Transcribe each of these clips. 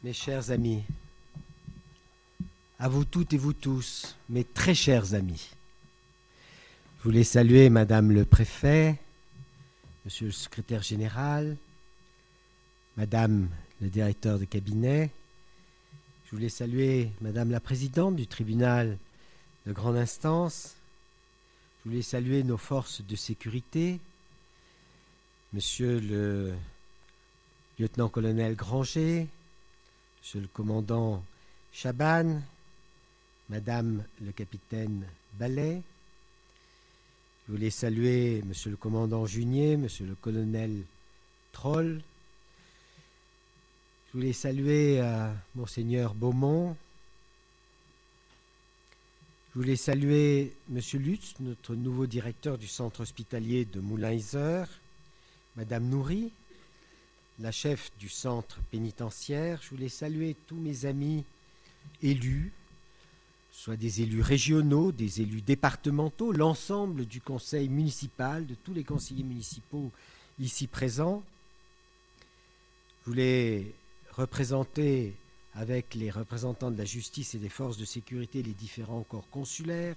Mes chers amis, à vous toutes et vous tous, mes très chers amis, je voulais saluer Madame le Préfet, Monsieur le Secrétaire Général, Madame le Directeur de cabinet, je voulais saluer Madame la Présidente du Tribunal de grande instance, je voulais saluer nos forces de sécurité, Monsieur le Lieutenant-colonel Granger, Monsieur le commandant Chaban, Madame le capitaine Ballet. Je voulais saluer Monsieur le commandant Junier, Monsieur le colonel Troll. Je voulais saluer Monseigneur Beaumont. Je voulais saluer Monsieur Lutz, notre nouveau directeur du centre hospitalier de Moulins-Isère, Madame Nourri, la chef du centre pénitentiaire. Je voulais saluer tous mes amis élus, soit des élus régionaux, des élus départementaux, l'ensemble du conseil municipal, de tous les conseillers municipaux ici présents. Je voulais représenter avec les représentants de la justice et des forces de sécurité les différents corps consulaires,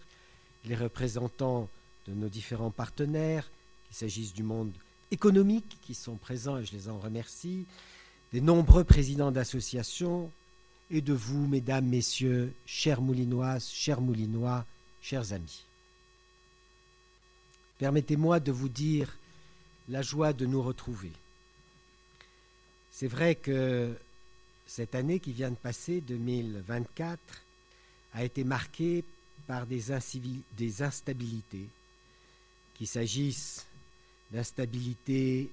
les représentants de nos différents partenaires, qu'il s'agisse du monde économiques qui sont présents, et je les en remercie, des nombreux présidents d'associations, et de vous, mesdames, messieurs, chères Moulinoises, chers Moulinois, chers amis. Permettez-moi de vous dire la joie de nous retrouver. C'est vrai que cette année qui vient de passer, 2024, a été marquée par des instabilités, qu'il s'agisse d'instabilité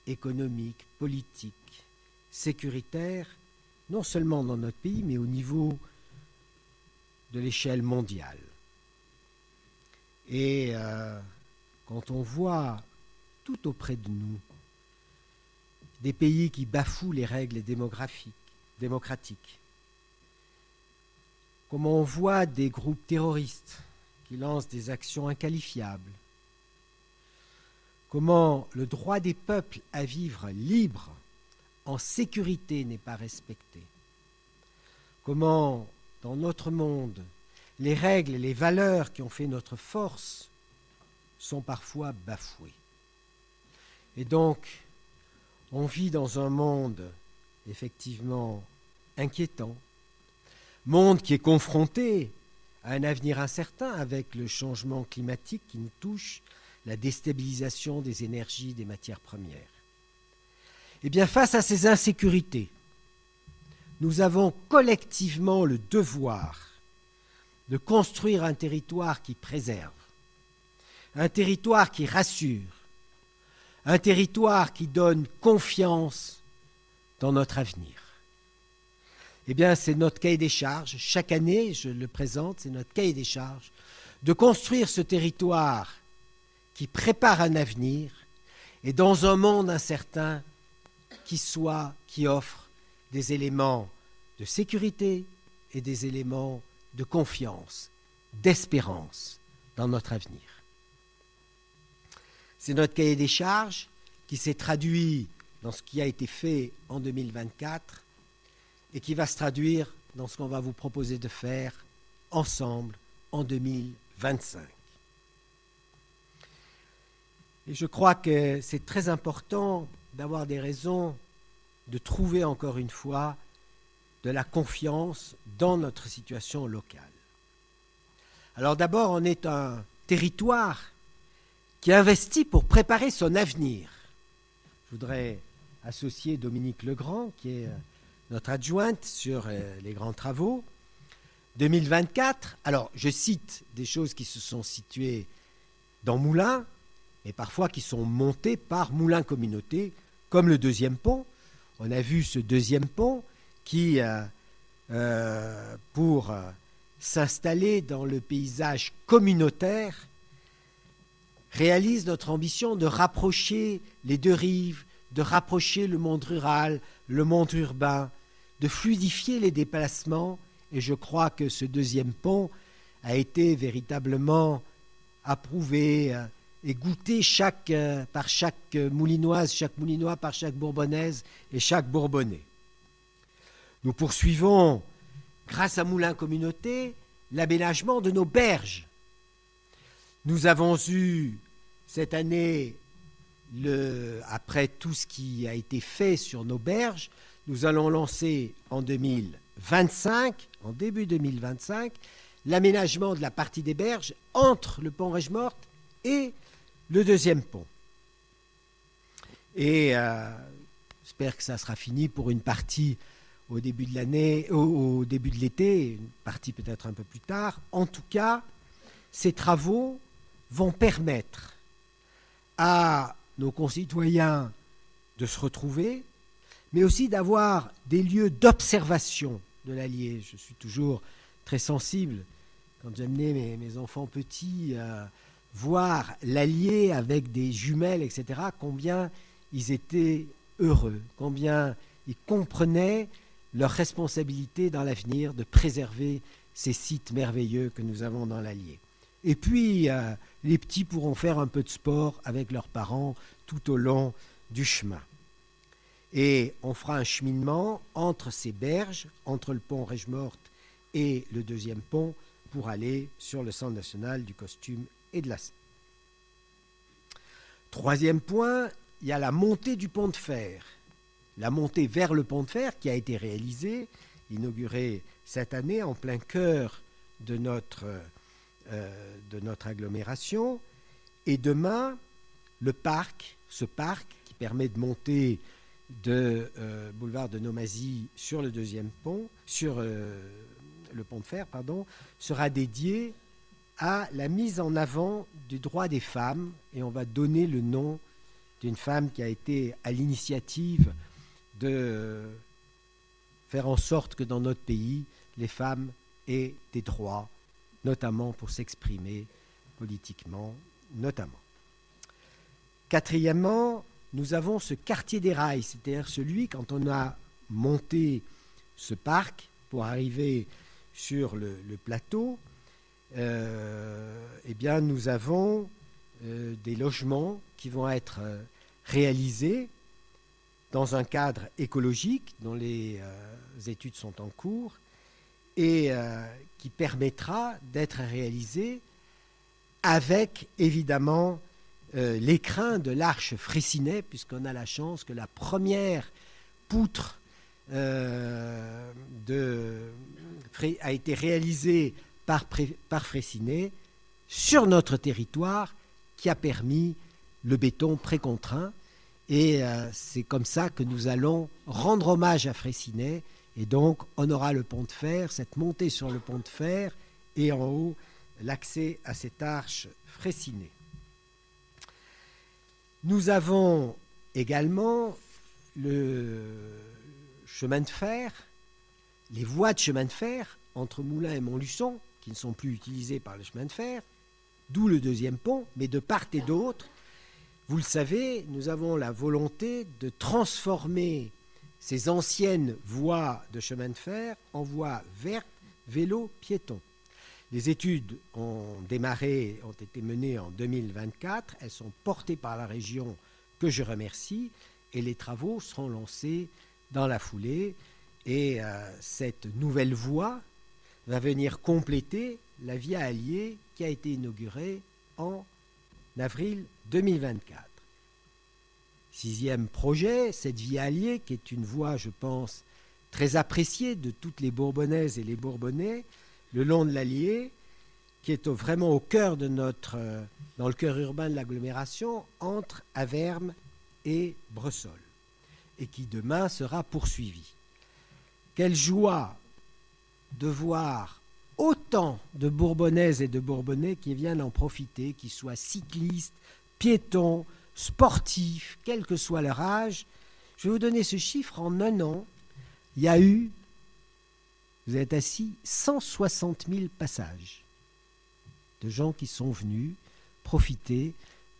économique, politique, sécuritaire, non seulement dans notre pays, mais au niveau de l'échelle mondiale. Et quand on voit tout auprès de nous des pays qui bafouent les règles démocratiques, comment on voit des groupes terroristes qui lancent des actions inqualifiables, comment le droit des peuples à vivre libre, en sécurité, n'est pas respecté. Comment, dans notre monde, les règles et les valeurs qui ont fait notre force sont parfois bafouées. Et donc, on vit dans un monde, effectivement, inquiétant, monde qui est confronté à un avenir incertain avec le changement climatique qui nous touche, la déstabilisation des énergies, des matières premières. Eh bien, face à ces insécurités, nous avons collectivement le devoir de construire un territoire qui préserve, un territoire qui rassure, un territoire qui donne confiance dans notre avenir. Eh bien, c'est notre cahier des charges. Chaque année, je le présente, c'est notre cahier des charges de construire ce territoire qui prépare un avenir, et dans un monde incertain qui offre des éléments de sécurité et des éléments de confiance, d'espérance dans notre avenir. C'est notre cahier des charges qui s'est traduit dans ce qui a été fait en 2024 et qui va se traduire dans ce qu'on va vous proposer de faire ensemble en 2025. Et je crois que c'est très important d'avoir des raisons de trouver encore une fois de la confiance dans notre situation locale. Alors d'abord, on est un territoire qui investit pour préparer son avenir. Je voudrais associer Dominique Legrand, qui est notre adjointe sur les grands travaux. 2024, alors je cite des choses qui se sont situées dans Moulins, et parfois qui sont montés par Moulins Communauté, comme le deuxième pont. On a vu ce deuxième pont qui, pour s'installer dans le paysage communautaire, réalise notre ambition de rapprocher les deux rives, de rapprocher le monde rural, le monde urbain, de fluidifier les déplacements. Et je crois que ce deuxième pont a été véritablement approuvé et goûté par chaque Moulinoise, chaque Moulinois, par chaque Bourbonnaise et chaque Bourbonnais. Nous poursuivons, grâce à Moulins Communauté, l'aménagement de nos berges. Nous avons eu cette année, après tout ce qui a été fait sur nos berges, nous allons lancer en 2025, en début 2025, l'aménagement de la partie des berges entre le pont Règemorte et le deuxième pont. Et j'espère que ça sera fini pour une partie au début de l'année, au début de l'été, une partie peut-être un peu plus tard. En tout cas, ces travaux vont permettre à nos concitoyens de se retrouver, mais aussi d'avoir des lieux d'observation de l'Allier. Je suis toujours très sensible, quand j'amenais mes enfants petits, à voir l'Allier avec des jumelles, etc., combien ils étaient heureux, combien ils comprenaient leur responsabilité dans l'avenir de préserver ces sites merveilleux que nous avons dans l'Allier. Et puis, les petits pourront faire un peu de sport avec leurs parents tout au long du chemin. Et on fera un cheminement entre ces berges, entre le pont Règemorte et le deuxième pont, pour aller sur le Centre national du costume et de la scène. Troisième point, il y a la montée du pont de fer. La montée vers le pont de fer qui a été réalisée, inaugurée cette année en plein cœur de notre agglomération. Et demain, ce parc qui permet de monter de boulevard de Nomazie sur le deuxième pont, sur le pont de fer, sera dédié à la mise en avant du droit des femmes, et on va donner le nom d'une femme qui a été à l'initiative de faire en sorte que dans notre pays, les femmes aient des droits, notamment pour s'exprimer politiquement, notamment. Quatrièmement, nous avons ce quartier des rails, c'est-à-dire celui, quand on a monté ce parc pour arriver sur le plateau, eh bien, nous avons des logements qui vont être réalisés dans un cadre écologique dont les études sont en cours et qui permettra d'être réalisé avec, évidemment, l'écrin de l'Arche Fraissinet, puisqu'on a la chance que la première poutre a été réalisée par Fraissinet sur notre territoire, qui a permis le béton précontraint. Et c'est comme ça que nous allons rendre hommage à Fraissinet. Et donc, on aura le pont de fer, cette montée sur le pont de fer, et en haut, l'accès à cette arche Fraissinet. Nous avons également le chemin de fer, les voies de chemin de fer entre Moulins et Montluçon, qui ne sont plus utilisées par le chemin de fer, d'où le deuxième pont, mais de part et d'autre, vous le savez, nous avons la volonté de transformer ces anciennes voies de chemin de fer en voies vertes, vélo, piétons. Les études ont été menées en 2024, elles sont portées par la région que je remercie, et les travaux seront lancés dans la foulée. Et cette nouvelle voie va venir compléter la Via Allier qui a été inaugurée en avril 2024. Sixième projet, cette Via Allier, qui est une voie, je pense, très appréciée de toutes les Bourbonnaises et les Bourbonnais, le long de l'Allier, qui est vraiment au cœur de dans le cœur urbain de l'agglomération, entre Avermes et Bressolles, et qui demain sera poursuivie. Quelle joie de voir autant de Bourbonnaises et de Bourbonnais qui viennent en profiter, qu'ils soient cyclistes, piétons, sportifs, quel que soit leur âge. Je vais vous donner ce chiffre. En un an, il y a eu, vous êtes assis, 160 000 passages de gens qui sont venus profiter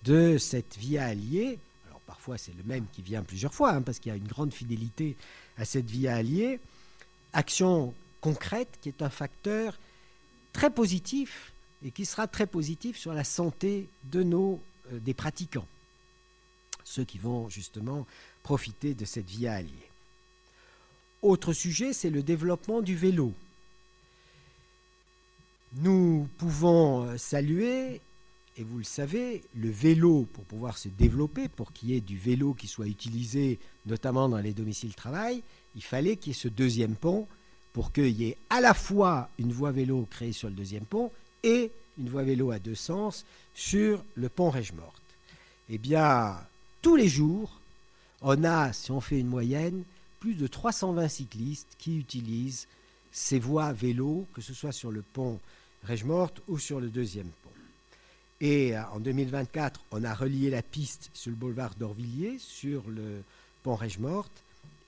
de cette Via Allier. Alors parfois c'est le même qui vient plusieurs fois, parce qu'il y a une grande fidélité à cette Via Allier. Action concrète qui est un facteur très positif et qui sera très positif sur la santé de des pratiquants, ceux qui vont justement profiter de cette Via Allier. Autre sujet, c'est le développement du vélo. Nous pouvons saluer, et vous le savez, le vélo pour pouvoir se développer, pour qu'il y ait du vélo qui soit utilisé notamment dans les domiciles travail, il fallait qu'il y ait ce deuxième pont pour qu'il y ait à la fois une voie vélo créée sur le deuxième pont et une voie vélo à deux sens sur le pont Règemorte. Eh bien, tous les jours, on a, si on fait une moyenne, plus de 320 cyclistes qui utilisent ces voies vélo, que ce soit sur le pont Règemorte ou sur le deuxième pont. Et en 2024, on a relié la piste sur le boulevard d'Orvilliers, sur le pont Règemorte.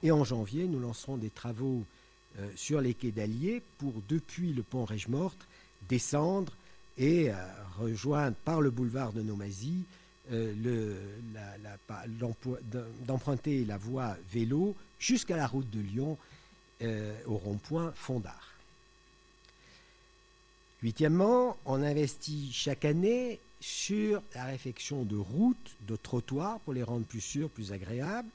Et en janvier, nous lancerons des travaux sur les quais d'Allier pour, depuis le pont Règemorte, descendre et rejoindre par le boulevard de Nomazie d'emprunter la voie vélo jusqu'à la route de Lyon au rond-point Fondard. Huitièmement, on investit chaque année sur la réfection de routes, de trottoirs pour les rendre plus sûrs, plus agréables.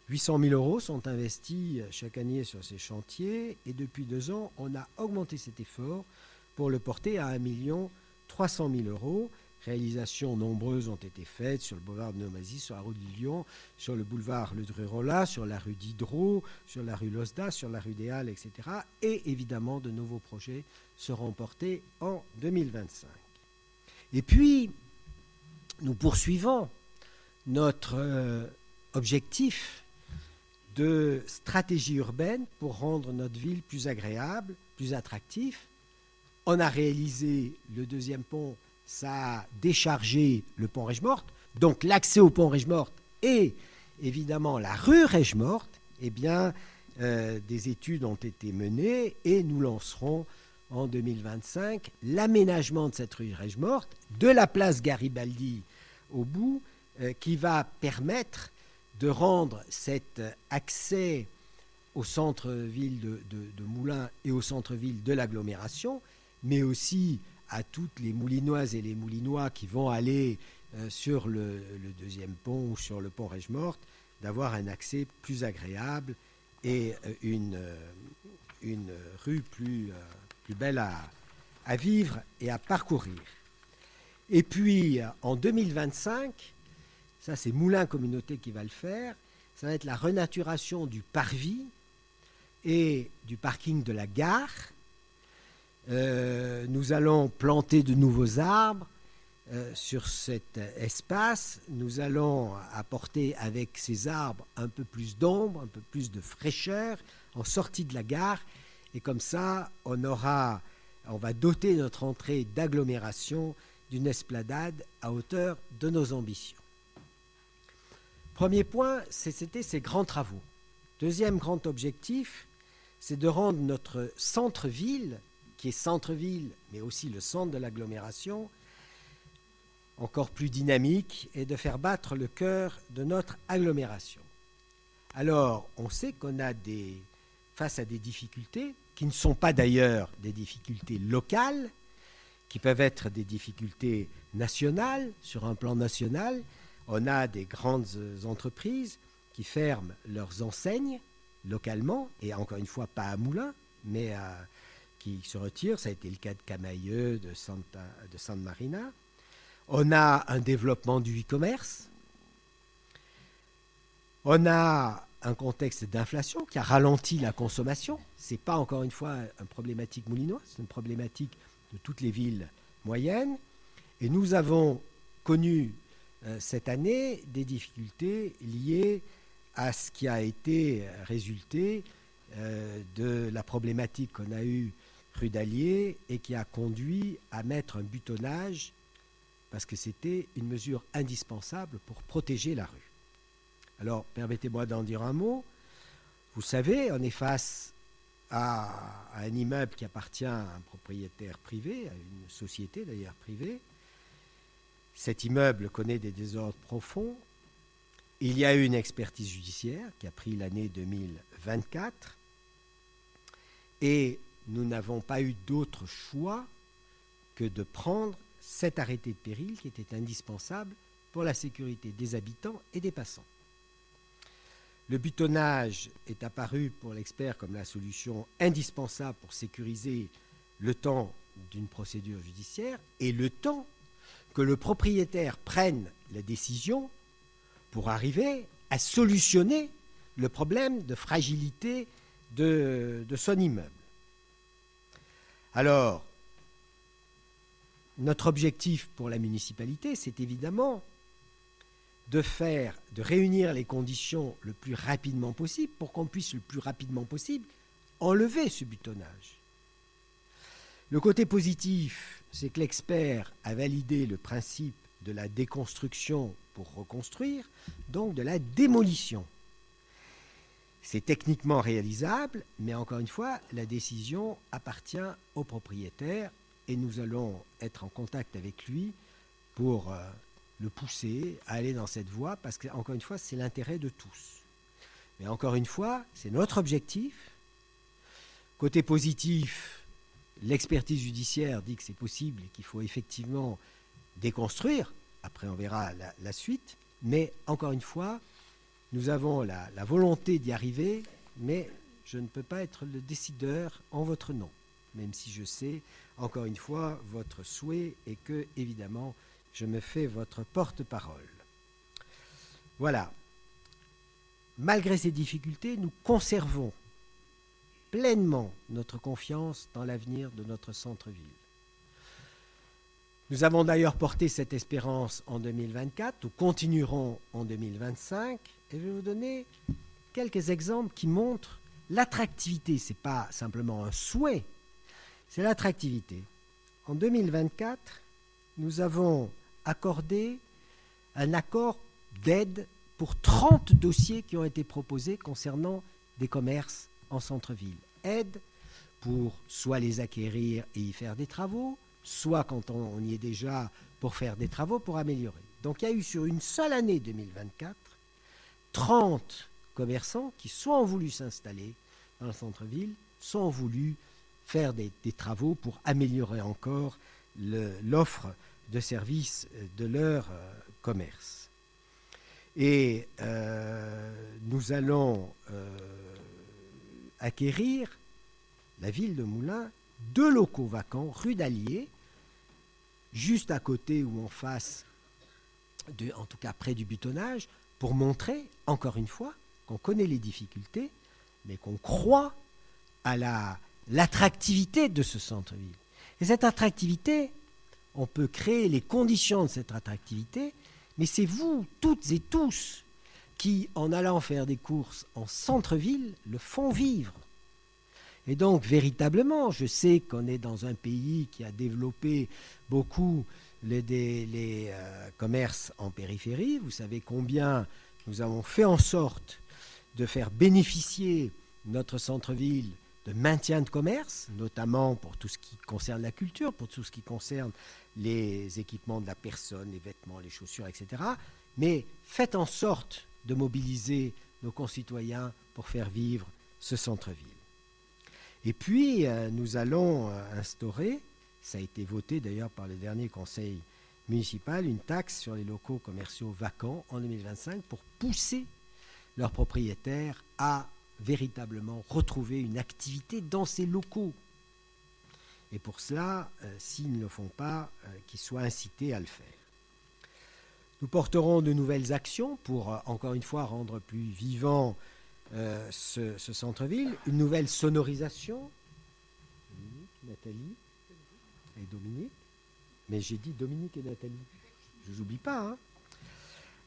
800 000 euros sont investis chaque année sur ces chantiers et depuis 2 ans, on a augmenté cet effort pour le porter à 1 300 000 euros. Réalisations nombreuses ont été faites sur le boulevard de Nomazie, sur la route de Lyon, sur le boulevard Le Dreux-Rolla, sur la rue Diderot, sur la rue Losda, sur la rue des Halles, etc. Et évidemment, de nouveaux projets seront portés en 2025. Et puis, nous poursuivons notre objectif de stratégie urbaine pour rendre notre ville plus agréable, plus attractive. On a réalisé le deuxième pont, ça a déchargé le pont Règemorte, donc l'accès au pont Règemorte et évidemment la rue Règemorte, eh bien, des études ont été menées et nous lancerons en 2025 l'aménagement de cette rue Règemorte, de la place Garibaldi au bout, qui va permettre de rendre cet accès au centre-ville de Moulins et au centre-ville de l'agglomération, mais aussi à toutes les Moulinoises et les Moulinois qui vont aller sur le deuxième pont ou sur le pont Règemorte, d'avoir un accès plus agréable et une rue plus belle à vivre et à parcourir. Et puis, en 2025, ça c'est Moulins Communauté qui va le faire, ça va être la renaturation du parvis et du parking de la gare. Nous allons planter de nouveaux arbres sur cet espace. Nous allons apporter avec ces arbres un peu plus d'ombre, un peu plus de fraîcheur en sortie de la gare. Et comme ça, on va doter notre entrée d'agglomération d'une esplanade à hauteur de nos ambitions. Premier point, c'était ces grands travaux. Deuxième grand objectif, c'est de rendre notre centre-ville, qui est centre-ville, mais aussi le centre de l'agglomération, encore plus dynamique et de faire battre le cœur de notre agglomération. Alors, on sait qu'on a face à des difficultés, qui ne sont pas d'ailleurs des difficultés locales, qui peuvent être des difficultés nationales, sur un plan national. On a des grandes entreprises qui ferment leurs enseignes localement, et encore une fois, pas à Moulins, mais qui se retirent. Ça a été le cas de Camailleux, de Santa Marina. On a un développement du e-commerce. On a un contexte d'inflation qui a ralenti la consommation. Ce n'est pas, encore une fois, une problématique moulinoise, c'est une problématique de toutes les villes moyennes. Et nous avons connu cette année des difficultés liées à ce qui a été résulté de la problématique qu'on a eue rue d'Allier et qui a conduit à mettre un butonnage parce que c'était une mesure indispensable pour protéger la rue. Alors, permettez-moi d'en dire un mot. Vous savez, on est face à un immeuble qui appartient à un propriétaire privé, à une société d'ailleurs privée. Cet immeuble connaît des désordres profonds. Il y a eu une expertise judiciaire qui a pris l'année 2024 et nous n'avons pas eu d'autre choix que de prendre cet arrêté de péril qui était indispensable pour la sécurité des habitants et des passants. Le butonnage est apparu pour l'expert comme la solution indispensable pour sécuriser le temps d'une procédure judiciaire et le temps que le propriétaire prenne la décision pour arriver à solutionner le problème de fragilité de son immeuble. Alors, notre objectif pour la municipalité, c'est évidemment de réunir les conditions le plus rapidement possible pour qu'on puisse le plus rapidement possible enlever ce butonnage. Le côté positif, c'est que l'expert a validé le principe de la déconstruction pour reconstruire, donc de la démolition. C'est techniquement réalisable, mais encore une fois, la décision appartient au propriétaire et nous allons être en contact avec lui pour le pousser à aller dans cette voie parce que, encore une fois, c'est l'intérêt de tous. Mais encore une fois, c'est notre objectif. Côté positif, l'expertise judiciaire dit que c'est possible et qu'il faut effectivement déconstruire. Après, on verra la suite. Mais encore une fois, nous avons la volonté d'y arriver, mais je ne peux pas être le décideur en votre nom, même si je sais, encore une fois, votre souhait et que, évidemment, je me fais votre porte-parole. Voilà. Malgré ces difficultés, nous conservons pleinement notre confiance dans l'avenir de notre centre-ville. Nous avons d'ailleurs porté cette espérance en 2024, nous continuerons en 2025, et je vais vous donner quelques exemples qui montrent l'attractivité. Ce n'est pas simplement un souhait, c'est l'attractivité. En 2024, nous avons accordé un accord d'aide pour 30 dossiers qui ont été proposés concernant des commerces en centre-ville. Aide pour soit les acquérir et y faire des travaux, soit quand on y est déjà pour faire des travaux pour améliorer. Donc il y a eu sur une seule année 2024, 30 commerçants qui soit ont voulu s'installer dans le centre-ville, soit ont voulu faire des travaux pour améliorer encore l'offre de services de leur commerce. Et nous allons acquérir, la ville de Moulins, 2 locaux vacants, rue d'Allier, juste à côté ou en face, en tout cas près du butonnage, pour montrer, encore une fois, qu'on connaît les difficultés, mais qu'on croit à l'attractivité de ce centre-ville. Et cette attractivité, on peut créer les conditions de cette attractivité, mais c'est vous, toutes et tous, qui, en allant faire des courses en centre-ville, le font vivre. Et donc, véritablement, je sais qu'on est dans un pays qui a développé beaucoup les commerces en périphérie. Vous savez combien nous avons fait en sorte de faire bénéficier notre centre-ville de maintien de commerce, notamment pour tout ce qui concerne la culture, pour tout ce qui concerne les équipements de la personne, les vêtements, les chaussures, etc. Mais faites en sorte de mobiliser nos concitoyens pour faire vivre ce centre-ville. Et puis, nous allons instaurer, ça a été voté d'ailleurs par le dernier conseil municipal, une taxe sur les locaux commerciaux vacants en 2025 pour pousser leurs propriétaires à véritablement retrouver une activité dans ces locaux. Et pour cela, s'ils ne le font pas, qu'ils soient incités à le faire. Nous porterons de nouvelles actions pour, encore une fois, rendre plus vivant ce centre-ville, une nouvelle sonorisation. Nathalie et Dominique. Mais j'ai dit Dominique et Nathalie. Je ne vous oublie pas.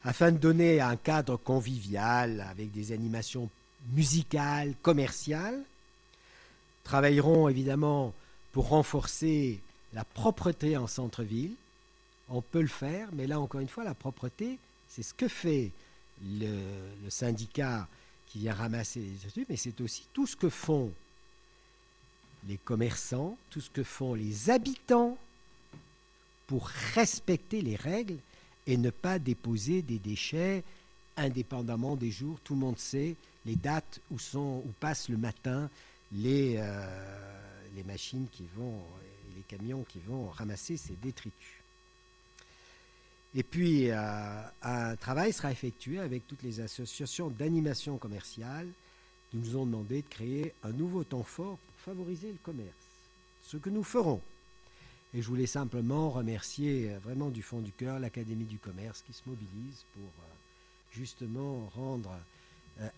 Afin de donner un cadre convivial avec des animations musicales, commerciales. Travaillerons évidemment pour renforcer la propreté en centre-ville. On peut le faire, mais là encore une fois, la propreté, c'est ce que fait le syndicat qui vient ramasser les études, mais c'est aussi tout ce que font les commerçants, tout ce que font les habitants pour respecter les règles et ne pas déposer des déchets indépendamment des jours. Tout le monde sait les dates où passent le matin les machines qui vont, les camions qui vont ramasser ces détritus. Et puis, un travail sera effectué avec toutes les associations d'animation commerciale qui nous ont demandé de créer un nouveau temps fort pour favoriser le commerce. Ce que nous ferons. Et je voulais simplement remercier vraiment du fond du cœur l'Académie du commerce qui se mobilise pour justement rendre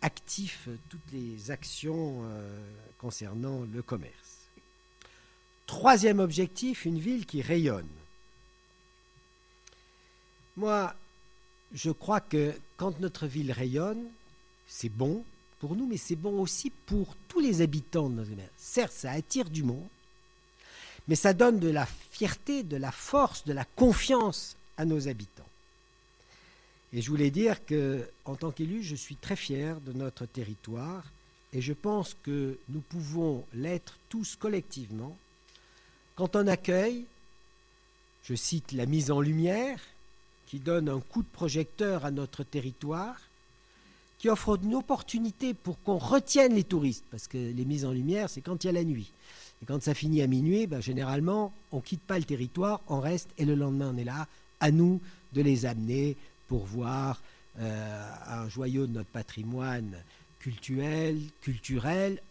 actifs toutes les actions concernant le commerce. Troisième objectif, une ville qui rayonne. Moi, je crois que quand notre ville rayonne, c'est bon pour nous, mais c'est bon aussi pour tous les habitants de notre ville. Certes, ça attire du monde, mais ça donne de la fierté, de la force, de la confiance à nos habitants. Et je voulais dire qu'en tant qu'élu, je suis très fier de notre territoire et je pense que nous pouvons l'être tous collectivement quand on accueille, je cite la mise en lumière, qui donne un coup de projecteur à notre territoire, qui offre une opportunité pour qu'on retienne les touristes, parce que les mises en lumière, c'est quand il y a la nuit. Et quand ça finit à minuit, généralement, on ne quitte pas le territoire, on reste, et le lendemain, on est là, à nous de les amener pour voir un joyau de notre patrimoine culturel,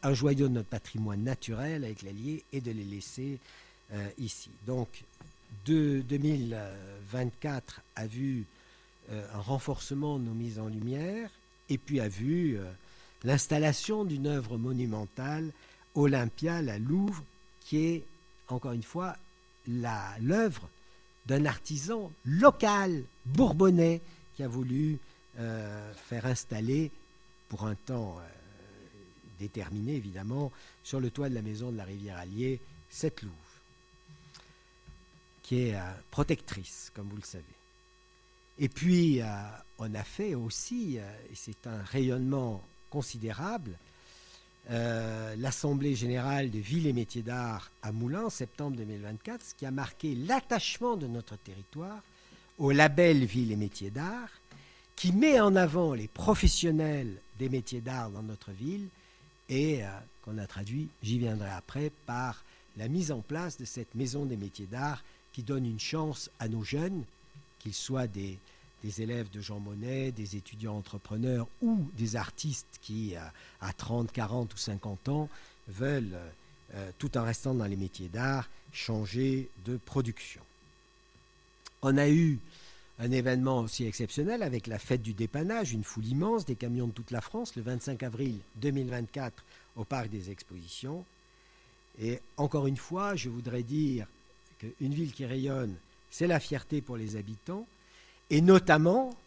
un joyau de notre patrimoine naturel avec l'Allier, et de les laisser ici. Donc, 2024 a vu un renforcement de nos mises en lumière et puis a vu l'installation d'une œuvre monumentale, Olympia, la Louvre, qui est, encore une fois, l'œuvre d'un artisan local, bourbonnais, qui a voulu faire installer, pour un temps déterminé évidemment, sur le toit de la maison de la rivière Allier, cette Louvre, qui est protectrice, comme vous le savez. Et puis, on a fait aussi, et c'est un rayonnement considérable, l'Assemblée générale de Villes et Métiers d'Art à Moulins, en septembre 2024, ce qui a marqué l'attachement de notre territoire au label Villes et Métiers d'Art, qui met en avant les professionnels des métiers d'art dans notre ville et qu'on a traduit, j'y viendrai après, par la mise en place de cette maison des métiers d'art qui donne une chance à nos jeunes, qu'ils soient des élèves de Jean Monnet, des étudiants entrepreneurs ou des artistes qui, à 30, 40 ou 50 ans, veulent, tout en restant dans les métiers d'art, changer de production. On a eu un événement aussi exceptionnel avec la fête du dépannage, une foule immense, des camions de toute la France, le 25 avril 2024 au Parc des Expositions. Et encore une fois, je voudrais dire qu'une ville qui rayonne, c'est la fierté pour les habitants, et notamment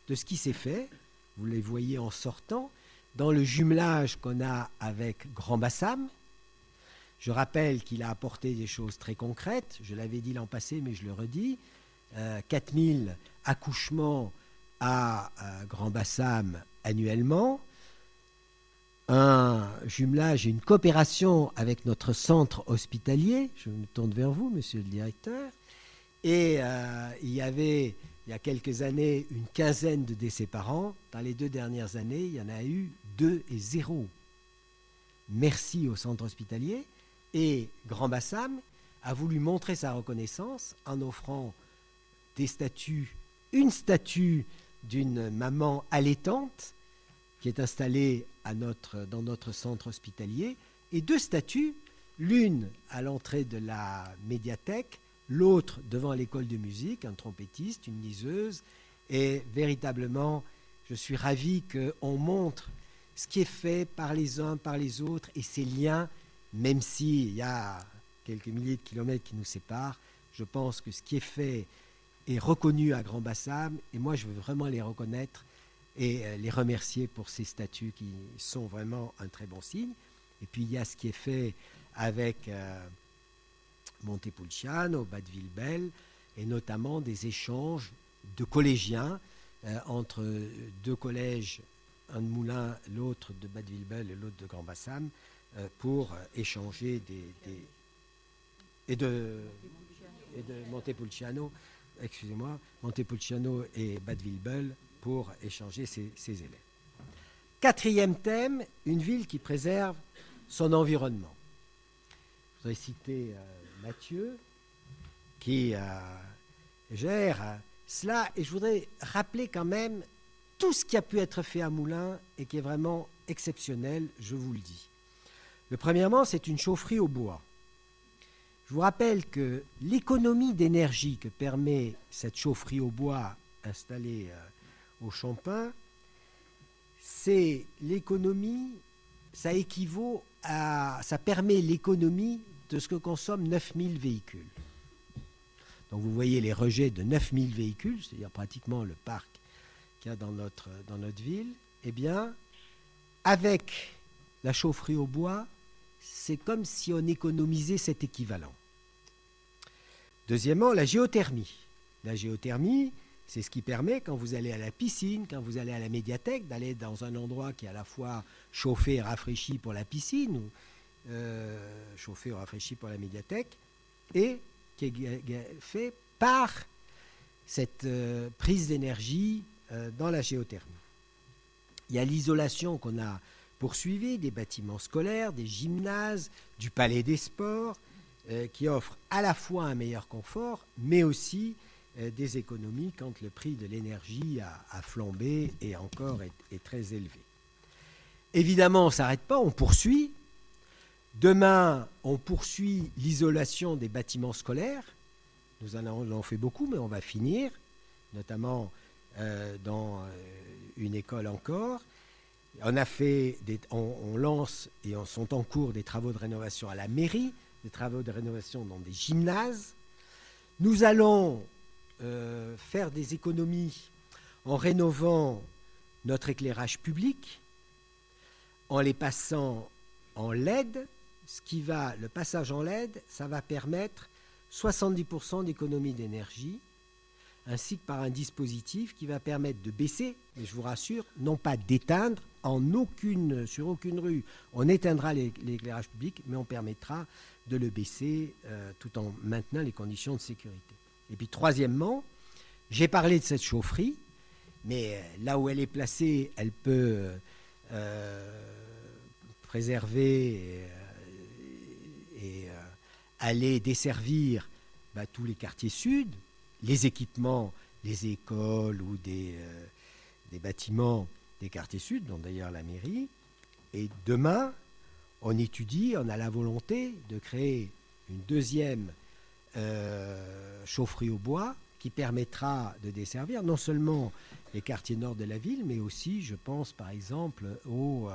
de ce qui s'est fait, vous les voyez en sortant, dans le jumelage qu'on a avec Grand Bassam. Je rappelle qu'il a apporté des choses très concrètes, je l'avais dit l'an passé, mais je le redis, 4000 accouchements à Grand Bassam annuellement, un jumelage et une coopération avec notre centre hospitalier. Je me tourne vers vous, monsieur le directeur. Et il y avait, il y a quelques années, une quinzaine de décès par an. Dans les 2 dernières années, il y en a eu 2 et 0. Merci au centre hospitalier. Et Grand Bassam a voulu montrer sa reconnaissance en offrant des statues, une statue d'une maman allaitante qui est installée dans notre centre hospitalier, et 2 statues, l'une à l'entrée de la médiathèque, l'autre devant l'école de musique, un trompettiste, une liseuse, et véritablement, je suis ravi qu'on montre ce qui est fait par les uns, par les autres, et ces liens, même s'il y a quelques milliers de kilomètres qui nous séparent, je pense que ce qui est fait est reconnu à Grand Bassam, et moi je veux vraiment les reconnaître et les remercier pour ces statuts qui sont vraiment un très bon signe. Et puis il y a ce qui est fait avec Montepulciano, Bad Vilbel, et notamment des échanges de collégiens entre 2 collèges, un de Moulins, l'autre de Bad Vilbel et l'autre de Grand Bassam, pour échanger et de Montepulciano, excusez-moi, Montepulciano et Bad Vilbel pour échanger ces élèves. 4e thème, une ville qui préserve son environnement. Je voudrais citer Mathieu, qui gère cela, et je voudrais rappeler quand même tout ce qui a pu être fait à Moulins et qui est vraiment exceptionnel, je vous le dis. Premièrement, c'est une chaufferie au bois. Je vous rappelle que l'économie d'énergie que permet cette chaufferie au bois installée au Champin, c'est l'économie, ça permet l'économie de ce que consomment 9000 véhicules. Donc vous voyez les rejets de 9000 véhicules, c'est-à-dire pratiquement le parc qu'il y a dans notre ville. Eh bien, avec la chaufferie au bois, c'est comme si on économisait cet équivalent. Deuxièmement, la géothermie. La géothermie, c'est ce qui permet, quand vous allez à la piscine, quand vous allez à la médiathèque, d'aller dans un endroit qui est à la fois chauffé et rafraîchi pour la piscine, ou chauffé ou rafraîchi pour la médiathèque, et qui est fait par cette prise d'énergie dans la géothermie. Il y a l'isolation qu'on a poursuivie des bâtiments scolaires, des gymnases, du palais des sports, qui offrent à la fois un meilleur confort, mais aussi des économies quand le prix de l'énergie a flambé et encore est très élevé. Évidemment, on ne s'arrête pas, on poursuit. Demain, on poursuit l'isolation des bâtiments scolaires. Nous en avons fait beaucoup, mais on va finir, notamment dans une école encore. On lance et sont en cours des travaux de rénovation à la mairie, des travaux de rénovation dans des gymnases. Nous allons faire des économies en rénovant notre éclairage public, en les passant en LED. Le passage en LED, ça va permettre 70% d'économie d'énergie, ainsi que par un dispositif qui va permettre de baisser, mais je vous rassure, non pas d'éteindre sur aucune rue. On éteindra l'éclairage public, mais on permettra de le baisser tout en maintenant les conditions de sécurité. Et puis troisièmement, j'ai parlé de cette chaufferie, mais là où elle est placée, elle peut préserver et aller desservir tous les quartiers sud, les équipements, les écoles ou des bâtiments des quartiers sud, dont d'ailleurs la mairie. Et demain, on a la volonté de créer une deuxième chaufferie au bois qui permettra de desservir non seulement les quartiers nord de la ville, mais aussi, je pense par exemple, au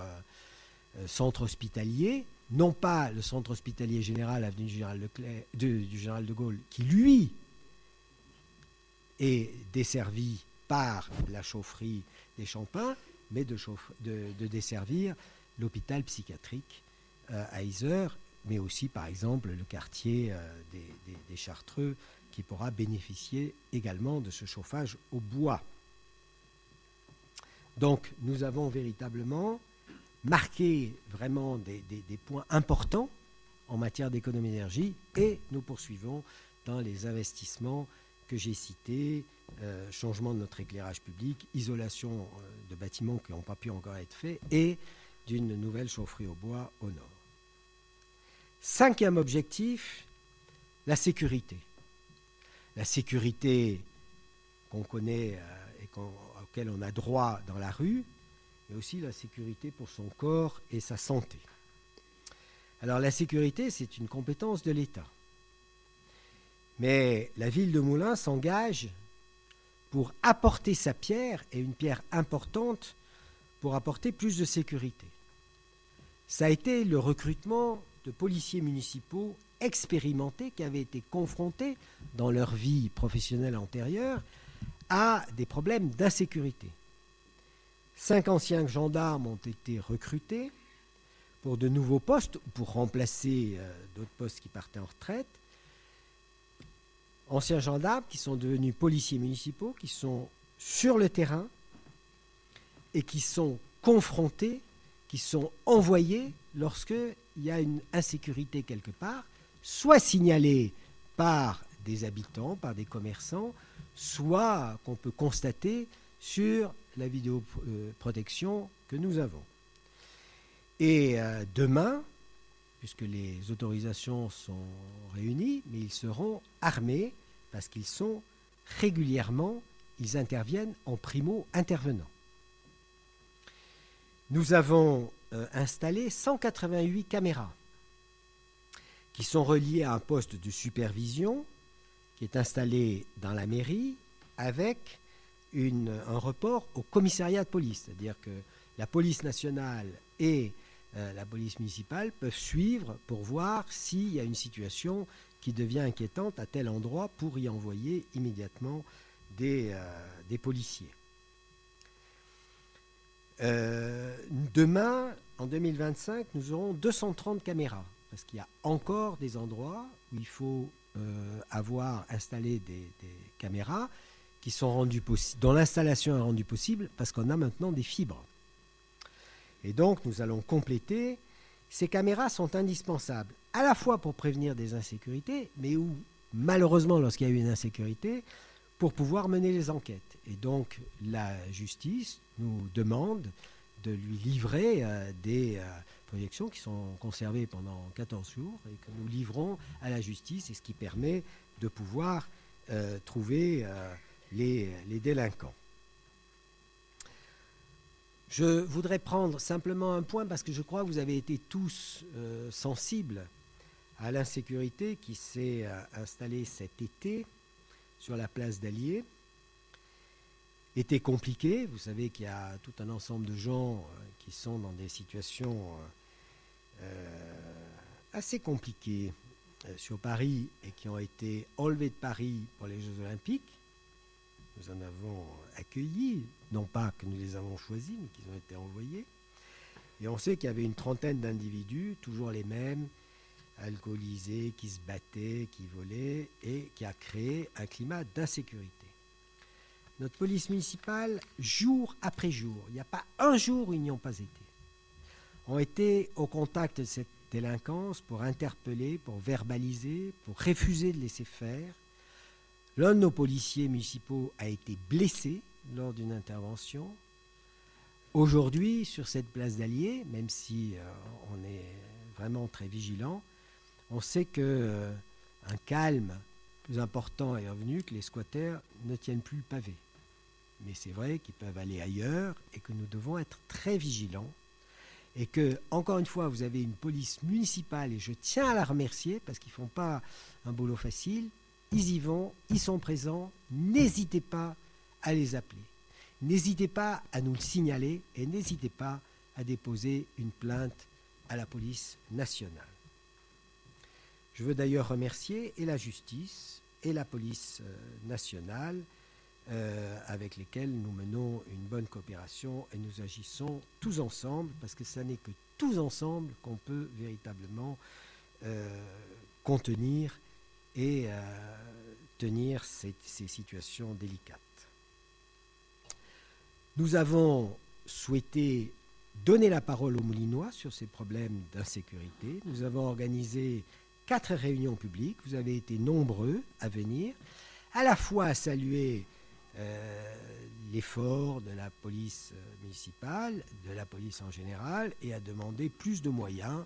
centre hospitalier, non pas le centre hospitalier général avenue du Général de Gaulle, qui lui est desservi par la chaufferie des Champins, mais de desservir l'hôpital psychiatrique à Yzeure, mais aussi par exemple le quartier des Chartreux, qui pourra bénéficier également de ce chauffage au bois. Donc nous avons véritablement marqué vraiment des points importants en matière d'économie d'énergie, et nous poursuivons dans les investissements que j'ai cités, changement de notre éclairage public, isolation de bâtiments qui n'ont pas pu encore être faits, et d'une nouvelle chaufferie au bois au nord. Cinquième objectif, la sécurité. La sécurité qu'on connaît et auquel on a droit dans la rue, mais aussi la sécurité pour son corps et sa santé. Alors la sécurité, c'est une compétence de l'État. Mais la ville de Moulins s'engage pour apporter sa pierre, et une pierre importante, pour apporter plus de sécurité. Ça a été le recrutement de policiers municipaux expérimentés qui avaient été confrontés dans leur vie professionnelle antérieure à des problèmes d'insécurité. 5 anciens gendarmes ont été recrutés pour de nouveaux postes, pour remplacer d'autres postes qui partaient en retraite. Anciens gendarmes qui sont devenus policiers municipaux, qui sont sur le terrain et qui sont confrontés, qui sont envoyés lorsqu'il y a une insécurité quelque part, soit signalée par des habitants, par des commerçants, soit qu'on peut constater sur la vidéoprotection que nous avons. Et demain, puisque les autorisations sont réunies, mais ils seront armés parce qu'ils sont régulièrement, ils interviennent en primo-intervenant. Nous avons installé 188 caméras qui sont reliées à un poste de supervision qui est installé dans la mairie avec un report au commissariat de police. C'est-à-dire que la police nationale et la police municipale peuvent suivre pour voir s'il y a une situation qui devient inquiétante à tel endroit pour y envoyer immédiatement des policiers. Demain, en 2025, nous aurons 230 caméras, parce qu'il y a encore des endroits où il faut avoir installé des caméras qui sont rendues dont l'installation est rendue possible parce qu'on a maintenant des fibres. Et donc, nous allons compléter. Ces caméras sont indispensables, à la fois pour prévenir des insécurités, mais où, malheureusement, lorsqu'il y a eu une insécurité, pour pouvoir mener les enquêtes. Et donc, la justice nous demande de lui livrer des projections qui sont conservées pendant 14 jours et que nous livrons à la justice, et ce qui permet de pouvoir trouver les délinquants. Je voudrais prendre simplement un point parce que je crois que vous avez été tous sensibles à l'insécurité qui s'est installée cet été sur la place d'Allier. Été compliqué, vous savez qu'il y a tout un ensemble de gens qui sont dans des situations assez compliquées sur Paris et qui ont été enlevés de Paris pour les Jeux Olympiques. Nous en avons accueilli, non pas que nous les avons choisis, mais qu'ils ont été envoyés. Et on sait qu'il y avait une trentaine d'individus, toujours les mêmes, alcoolisés, qui se battaient, qui volaient, et qui a créé un climat d'insécurité. Notre police municipale, jour après jour, il n'y a pas un jour où ils n'y ont pas été, ont été au contact de cette délinquance pour interpeller, pour verbaliser, pour refuser de laisser faire. L'un de nos policiers municipaux a été blessé lors d'une intervention. Aujourd'hui, sur cette place d'Allier, même si on est vraiment très vigilant, on sait qu'un calme plus important est revenu, que les squatters ne tiennent plus le pavé. Mais c'est vrai qu'ils peuvent aller ailleurs et que nous devons être très vigilants. Et que, encore une fois, vous avez une police municipale, et je tiens à la remercier parce qu'ils ne font pas un boulot facile. Ils y vont, ils sont présents, n'hésitez pas à les appeler. N'hésitez pas à nous le signaler et n'hésitez pas à déposer une plainte à la police nationale. Je veux d'ailleurs remercier et la justice et la police nationale avec lesquels nous menons une bonne coopération et nous agissons tous ensemble parce que ce n'est que tous ensemble qu'on peut véritablement contenir et tenir ces situations délicates. Nous avons souhaité donner la parole aux Moulinois sur ces problèmes d'insécurité. Nous avons organisé 4 réunions publiques. Vous avez été nombreux à venir, à la fois à saluer l'effort de la police municipale, de la police en général, et à demander plus de moyens.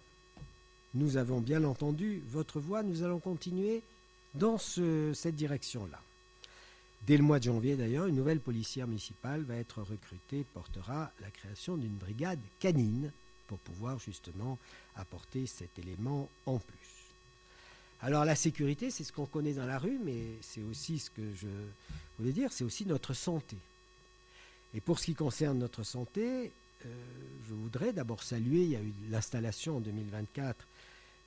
Nous avons bien entendu votre voix, nous allons continuer dans cette direction-là. Dès le mois de janvier, d'ailleurs, une nouvelle policière municipale va être recrutée, portera la création d'une brigade canine pour pouvoir justement apporter cet élément en plus. Alors la sécurité, c'est ce qu'on connaît dans la rue, mais c'est aussi ce que je voulais dire, c'est aussi notre santé. Et pour ce qui concerne notre santé, je voudrais d'abord saluer, il y a eu l'installation en 2024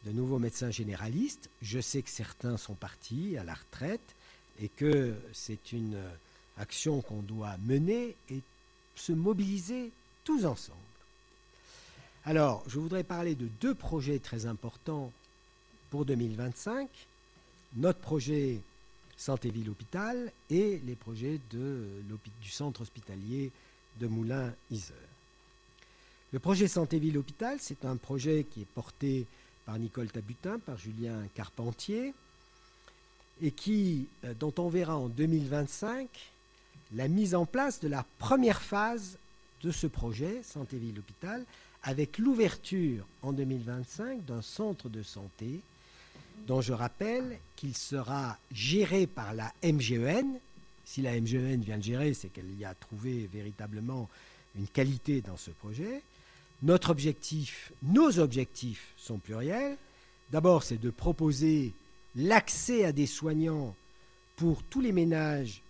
de nouveaux médecins généralistes. Je sais que certains sont partis à la retraite et que c'est une action qu'on doit mener et se mobiliser tous ensemble. Alors, je voudrais parler de 2 projets très importants pour 2025, notre projet Santé-Ville-Hôpital et les projets du centre hospitalier de Moulins-Yzeure. Le projet Santé-Ville-Hôpital, c'est un projet qui est porté par Nicole Tabutin, par Julien Carpentier, et dont on verra en 2025 la mise en place de la première phase de ce projet Santé-Ville-Hôpital, avec l'ouverture en 2025 d'un centre de santé dont je rappelle qu'il sera géré par la MGEN, Si la MGN vient le gérer, c'est qu'elle y a trouvé véritablement une qualité dans ce projet. Nos objectifs sont pluriels. D'abord, c'est de proposer l'accès à des soignants pour tous les ménages,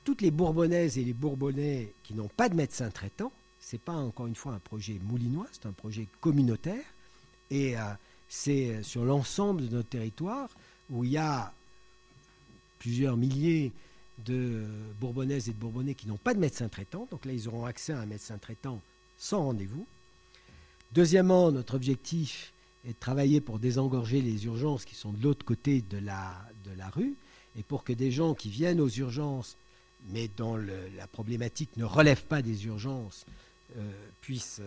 toutes les Bourbonnaises et les Bourbonnais qui n'ont pas de médecin traitant. Ce n'est pas, encore une fois, un projet moulinois, c'est un projet communautaire. Et c'est sur l'ensemble de notre territoire où il y a plusieurs milliers de Bourbonnaises et de Bourbonnais qui n'ont pas de médecin traitant. Donc là, ils auront accès à un médecin traitant sans rendez-vous. Deuxièmement, notre objectif est de travailler pour désengorger les urgences qui sont de l'autre côté de la rue et pour que des gens qui viennent aux urgences, mais dont la problématique ne relève pas des urgences, puissent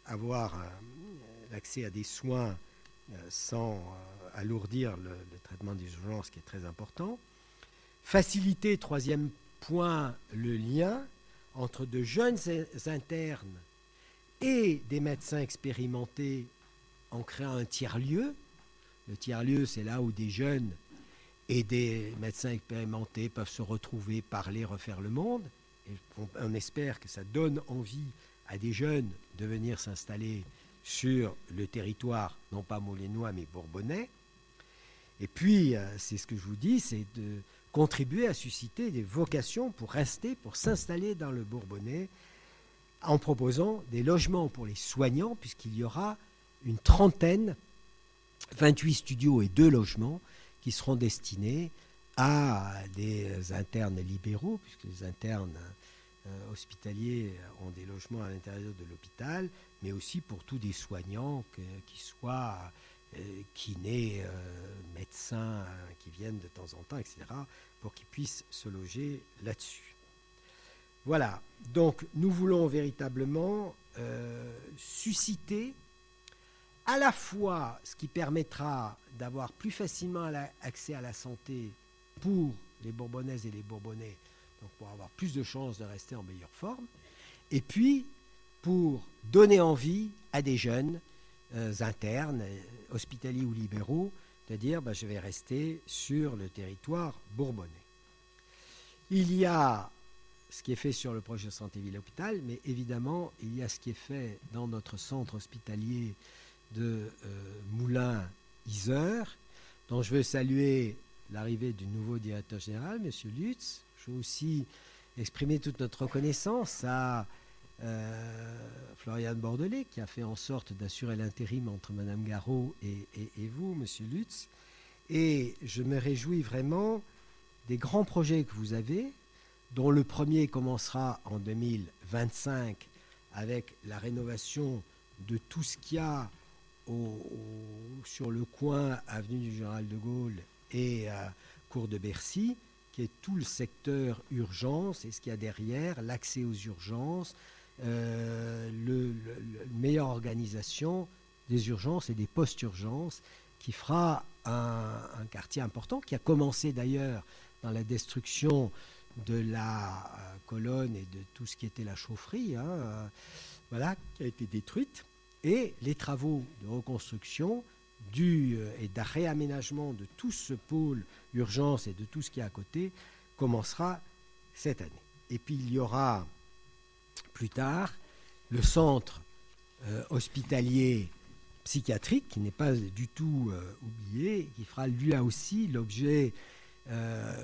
avoir l'accès à des soins sans alourdir le traitement des urgences, qui est très important. Faciliter, troisième point, le lien entre de jeunes internes et des médecins expérimentés en créant un tiers-lieu. Le tiers-lieu, c'est là où des jeunes et des médecins expérimentés peuvent se retrouver, parler, refaire le monde. Et on espère que ça donne envie à des jeunes de venir s'installer sur le territoire, non pas moulinois, mais bourbonnais. Et puis, c'est ce que je vous dis, c'est de contribuer à susciter des vocations pour rester, pour s'installer dans le Bourbonnais, en proposant des logements pour les soignants, puisqu'il y aura une trentaine, 28 studios et 2 logements, qui seront destinés à des internes libéraux, puisque les internes hospitaliers ont des logements à l'intérieur de l'hôpital, mais aussi pour tous des soignants qui soient kinés, médecins qui viennent de temps en temps, etc., pour qu'ils puissent se loger là-dessus. Voilà, donc nous voulons véritablement susciter à la fois ce qui permettra d'avoir plus facilement accès à la santé pour les Bourbonnaises et les Bourbonnais, donc pour avoir plus de chances de rester en meilleure forme, et puis pour donner envie à des jeunes internes, hospitaliers ou libéraux, de dire je vais rester sur le territoire bourbonnais. Il y a ce qui est fait sur le projet de santé ville-hôpital, mais évidemment, il y a ce qui est fait dans notre centre hospitalier de Moulins-Yzeure, dont je veux saluer l'arrivée du nouveau directeur général, M. Lutz. Je veux aussi exprimer toute notre reconnaissance à Floriane Bordelais, qui a fait en sorte d'assurer l'intérim entre Mme Garot et vous, M. Lutz. Et je me réjouis vraiment des grands projets que vous avez, dont le premier commencera en 2025 avec la rénovation de tout ce qu'il y a sur le coin avenue du Général de Gaulle et cours de Bercy, qui est tout le secteur urgence et ce qu'il y a derrière, l'accès aux urgences, meilleure organisation des urgences et des post-urgences, qui fera un quartier important, qui a commencé d'ailleurs dans la destruction de la colonne et de tout ce qui était la chaufferie, voilà, qui a été détruite. Et les travaux de reconstruction et de réaménagement de tout ce pôle urgence et de tout ce qui est à côté commencera cette année. Et puis il y aura plus tard le centre hospitalier psychiatrique, qui n'est pas du tout oublié, qui fera lui aussi l'objet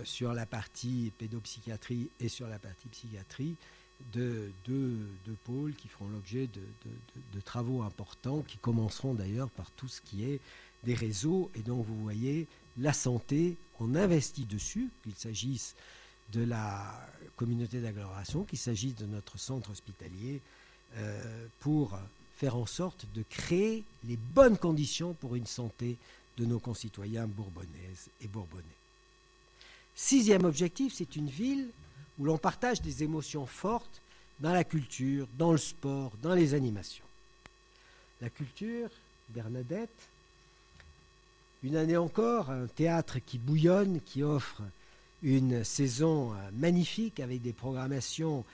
sur la partie pédopsychiatrie et sur la partie psychiatrie de deux pôles qui feront l'objet de travaux importants, qui commenceront d'ailleurs par tout ce qui est des réseaux. Et donc vous voyez, la santé, on investit dessus, qu'il s'agisse de la communauté d'agglomération, qu'il s'agisse de notre centre hospitalier, pour faire en sorte de créer les bonnes conditions pour une santé de nos concitoyens bourbonnaises et bourbonnais. 6e objectif, c'est une ville où l'on partage des émotions fortes dans la culture, dans le sport, dans les animations. La culture, Bernadette, une année encore, un théâtre qui bouillonne, qui offre une saison magnifique avec des programmations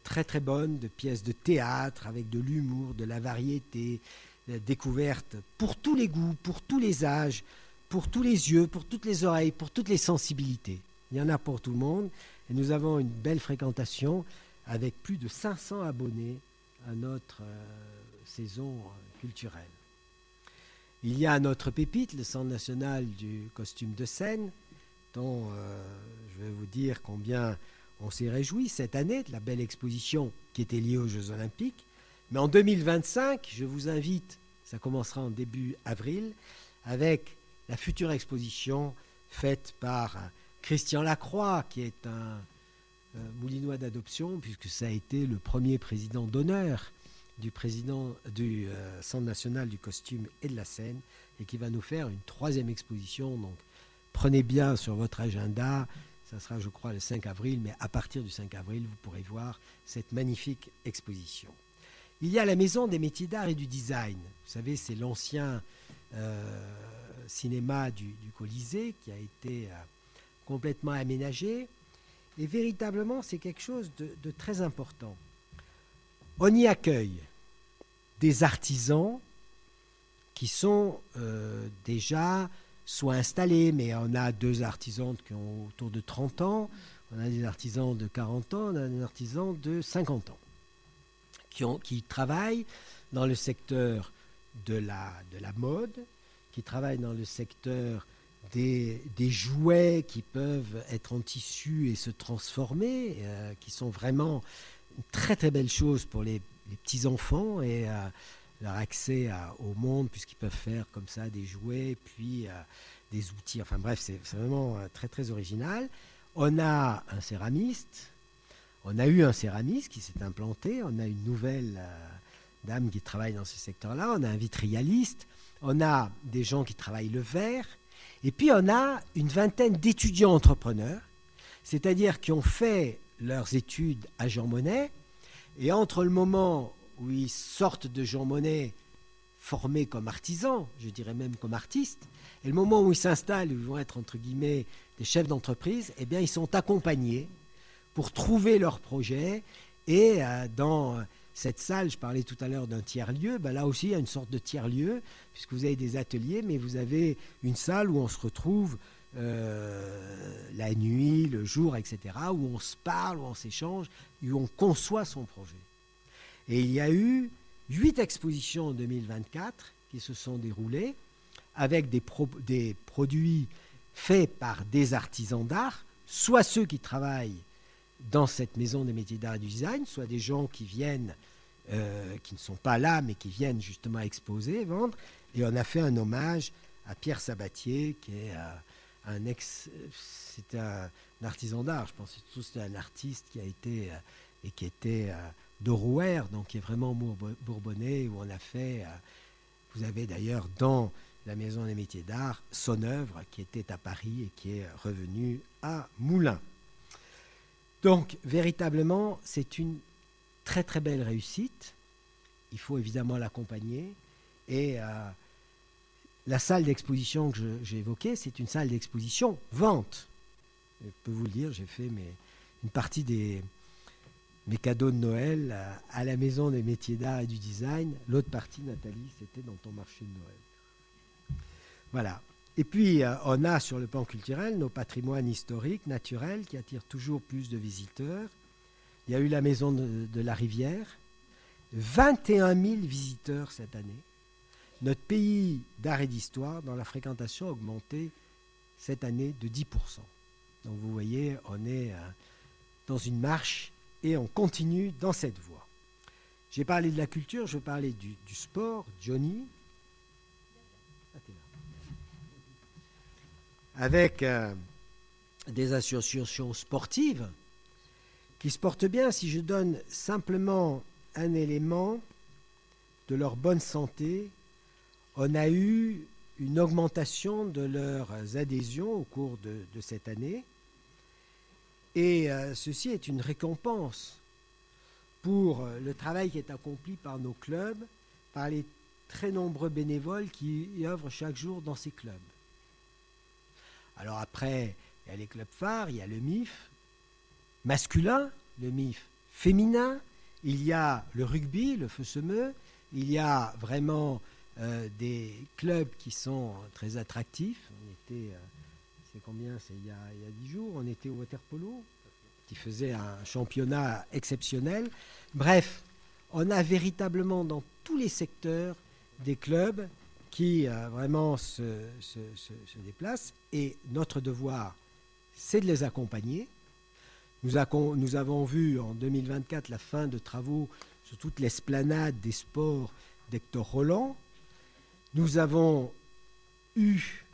très très bonnes, de pièces de théâtre, avec de l'humour, de la variété, découverte pour tous les goûts, pour tous les âges, pour tous les yeux, pour toutes les oreilles, pour toutes les sensibilités. Il y en a pour tout le monde. Et nous avons une belle fréquentation avec plus de 500 abonnés à notre saison culturelle. Il y a notre pépite, le Centre national du costume de scène, dont je vais vous dire combien on s'est réjoui cette année de la belle exposition qui était liée aux Jeux Olympiques. Mais en 2025, je vous invite, ça commencera en début avril, avec la future exposition faite par Christian Lacroix, qui est un moulinois d'adoption, puisque ça a été le premier président d'honneur du Centre national du costume et de la scène, et qui va nous faire une 3e exposition. Donc prenez bien sur votre agenda, ça sera je crois le 5 avril, mais à partir du 5 avril, vous pourrez voir cette magnifique exposition. Il y a la Maison des métiers d'art et du design. Vous savez, c'est l'ancien cinéma du Colisée qui a été complètement aménagé. Et véritablement, c'est quelque chose de très important. On y accueille des artisans qui sont déjà soit installés, mais on a 2 artisans qui ont autour de 30 ans, on a des artisans de 40 ans, on a des artisans de 50 ans, qui travaillent dans le secteur de la mode, qui travaillent dans le secteur des jouets qui peuvent être en tissu et se transformer, qui sont vraiment une très très belle chose pour les petits-enfants et leur accès au monde, puisqu'ils peuvent faire comme ça des jouets, puis des outils. Enfin bref, c'est vraiment très très original. On a un céramiste, on a eu un céramiste qui s'est implanté, on a une nouvelle dame qui travaille dans ce secteur-là, on a un vitrialiste, on a des gens qui travaillent le verre, et puis on a une vingtaine d'étudiants entrepreneurs, c'est-à-dire qui ont fait leurs études à Jean Monnet, et entre le moment où ils sortent de Jean Monnet formés comme artisans, je dirais même comme artistes, et le moment où ils s'installent, où ils vont être entre guillemets des chefs d'entreprise, eh bien ils sont accompagnés pour trouver leur projet. Et dans cette salle, je parlais tout à l'heure d'un tiers-lieu, ben là aussi il y a une sorte de tiers-lieu, puisque vous avez des ateliers, mais vous avez une salle où on se retrouve la nuit, le jour, etc., où on se parle, où on s'échange, où on conçoit son projet. Et il y a eu 8 expositions en 2024 qui se sont déroulées avec des produits faits par des artisans d'art, soit ceux qui travaillent dans cette maison des métiers d'art et du design, soit des gens qui viennent, qui ne sont pas là, mais qui viennent justement exposer, vendre. Et on a fait un hommage à Pierre Sabatier, qui est c'est un artisan d'art, je pense que c'est un artiste qui a été et qui était de Rouerre, donc qui est vraiment bourbonnais, où on a fait, vous avez d'ailleurs dans la Maison des métiers d'art son œuvre qui était à Paris et qui est revenue à Moulins. Donc véritablement c'est une très très belle réussite, il faut évidemment l'accompagner, et la salle d'exposition que j'ai évoquée, c'est une salle d'exposition vente. Je peux vous le dire, j'ai fait une partie mes cadeaux de Noël à la Maison des métiers d'art et du design. L'autre partie, Nathalie, c'était dans ton marché de Noël. Voilà. Et puis, on a sur le plan culturel nos patrimoines historiques, naturels, qui attirent toujours plus de visiteurs. Il y a eu la Maison de la Rivière, 21 000 visiteurs cette année. Notre pays d'art et d'histoire, dans la fréquentation, a augmenté cette année de 10%. Donc vous voyez, on est dans une marche et on continue dans cette voie. J'ai parlé de la culture, je vais parler du sport. Johnny, avec des associations sportives qui se portent bien. Si je donne simplement un élément de leur bonne santé, on a eu une augmentation de leurs adhésions au cours de cette année. Et ceci est une récompense pour le travail qui est accompli par nos clubs, par les très nombreux bénévoles qui y œuvrent chaque jour dans ces clubs. Alors après, il y a les clubs phares, il y a le MIF masculin, le MIF féminin, il y a le rugby, le Feu Semeux, il y a vraiment des clubs qui sont très attractifs. c'est combien? C'est il y a 10 jours, on était au water-polo, qui faisait un championnat exceptionnel. Bref, on a véritablement dans tous les secteurs des clubs qui vraiment se déplacent. Et notre devoir, c'est de les accompagner. Nous avons vu en 2024 la fin de travaux sur toute l'esplanade des sports d'Hector Roland. Nous avons eu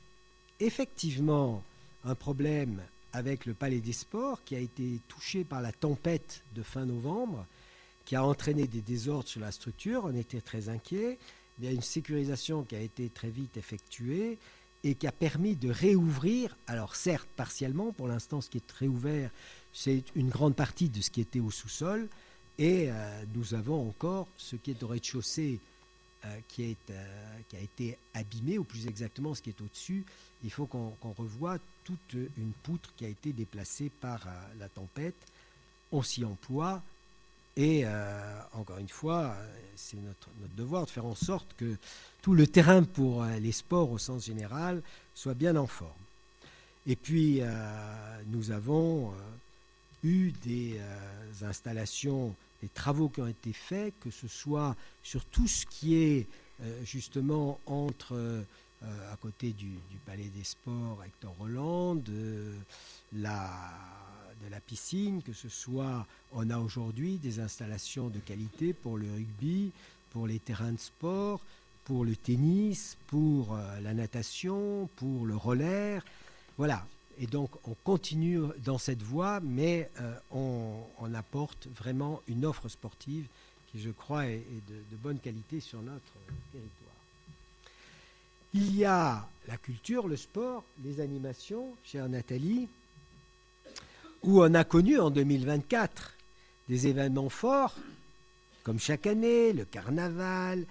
effectivement un problème avec le Palais des Sports qui a été touché par la tempête de fin novembre, qui a entraîné des désordres sur la structure. On était très inquiets. Il y a une sécurisation qui a été très vite effectuée et qui a permis de réouvrir, alors certes partiellement, pour l'instant ce qui est réouvert, c'est une grande partie de ce qui était au sous-sol, et nous avons encore ce qui est au rez-de-chaussée qui a été abîmé, ou plus exactement ce qui est au-dessus. Il faut qu'on revoie toute une poutre qui a été déplacée par la tempête. On s'y emploie. Et encore une fois, c'est notre devoir de faire en sorte que tout le terrain pour les sports au sens général soit bien en forme. Et puis, nous avons eu des installations, des travaux qui ont été faits, que ce soit sur tout ce qui est justement entre, à côté du Palais des Sports Hector Roland, de la piscine, que ce soit, on a aujourd'hui des installations de qualité pour le rugby, pour les terrains de sport, pour le tennis, pour la natation, pour le roller. Voilà. Et donc, on continue dans cette voie, mais on apporte vraiment une offre sportive qui, je crois, est de bonne qualité sur notre territoire. Il y a la culture, le sport, les animations, chère Nathalie, où on a connu en 2024 des événements forts, comme chaque année, le carnaval,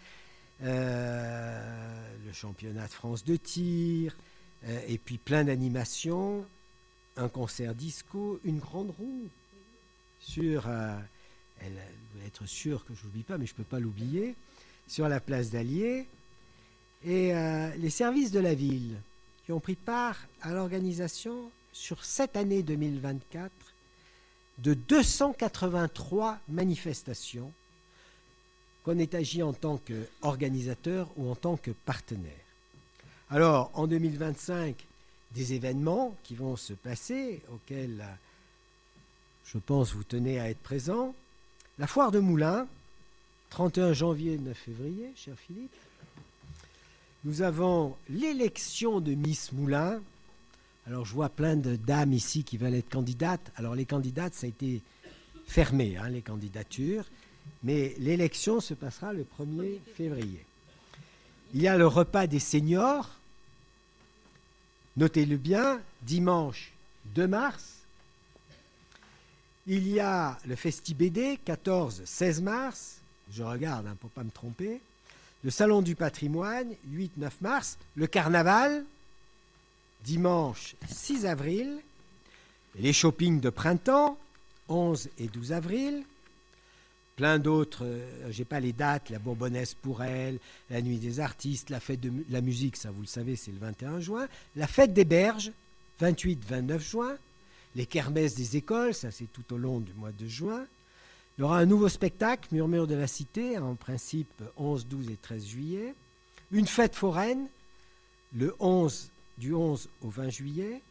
le championnat de France de tir, et puis plein d'animations, un concert disco, une grande roue sur, elle doit être sûre que je n'oublie pas, mais je ne peux pas l'oublier, sur la place d'Allier, et les services de la ville qui ont pris part à l'organisation sur cette année 2024 de 283 manifestations qu'on ait agi en tant qu'organisateur ou en tant que partenaire. Alors, en 2025, des événements qui vont se passer, auxquels je pense vous tenez à être présents. La foire de Moulins, 31 janvier, 9 février, cher Philippe. Nous avons l'élection de Miss Moulins. Alors, je vois plein de dames ici qui veulent être candidates. Alors, les candidates, ça a été fermé, les candidatures. Mais l'élection se passera le 1er février. Il y a le repas des seniors. Notez-le bien, dimanche 2 mars. Il y a le Festi-BD, 14-16 mars. Je regarde pour ne pas me tromper. Le Salon du patrimoine, 8-9 mars. Le Carnaval, dimanche 6 avril. Les shoppings de printemps, 11 et 12 avril. Plein d'autres, je n'ai pas les dates, la Bourbonnaise pour elle, la Nuit des artistes, la fête de la musique, ça vous le savez, c'est le 21 juin. La fête des berges, 28-29 juin. Les kermesses des écoles, ça c'est tout au long du mois de juin. Il y aura un nouveau spectacle, Murmure de la Cité, en principe 11, 12 et 13 juillet. Une fête foraine, du 11 au 20 juillet.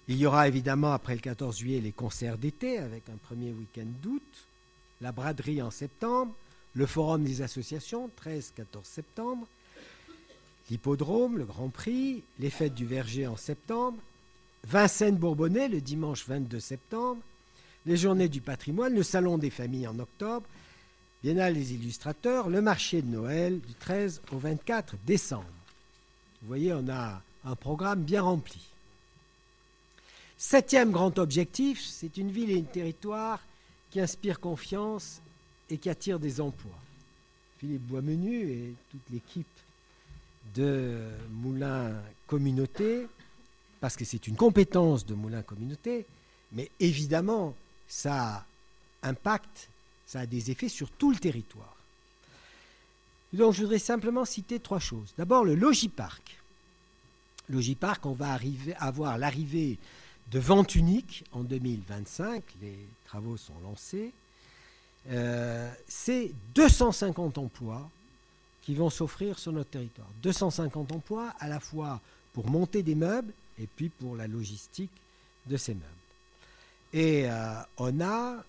Il y aura évidemment, après le 14 juillet, les concerts d'été, avec un premier week-end d'août. La braderie en septembre, le forum des associations, 13-14 septembre, l'hippodrome, le Grand Prix, les fêtes du Verger en septembre, Vincennes-Bourbonnais le dimanche 22 septembre, les journées du patrimoine, le salon des familles en octobre, Biennale des illustrateurs, le marché de Noël du 13 au 24 décembre. Vous voyez, on a un programme bien rempli. 7e grand objectif, c'est une ville et un territoire qui inspire confiance et qui attire des emplois. Philippe Boismenu et toute l'équipe de Moulins Communauté, parce que c'est une compétence de Moulins Communauté, mais évidemment, ça impacte, ça a des effets sur tout le territoire. Donc, je voudrais simplement citer 3 choses. D'abord, le Logipark. Logipark, on va avoir l'arrivée de vente unique en 2025. Les travaux sont lancés. C'est 250 emplois qui vont s'offrir sur notre territoire. 250 emplois à la fois pour monter des meubles et puis pour la logistique de ces meubles. Et on a,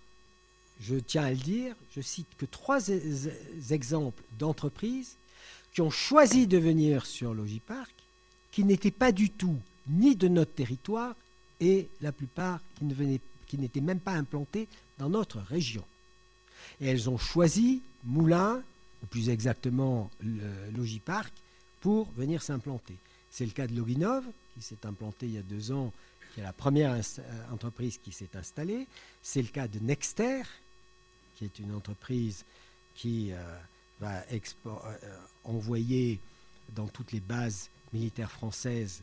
je tiens à le dire, je cite que 3 exemples d'entreprises qui ont choisi de venir sur Logipark, qui n'étaient pas du tout ni de notre territoire et la plupart qui n'étaient même pas implantées dans notre région. Et elles ont choisi Moulins, ou plus exactement Logipark, pour venir s'implanter. C'est le cas de Loginov, qui s'est implanté il y a 2 ans, qui est la première entreprise qui s'est installée. C'est le cas de Nexter, qui est une entreprise qui va envoyer dans toutes les bases militaires françaises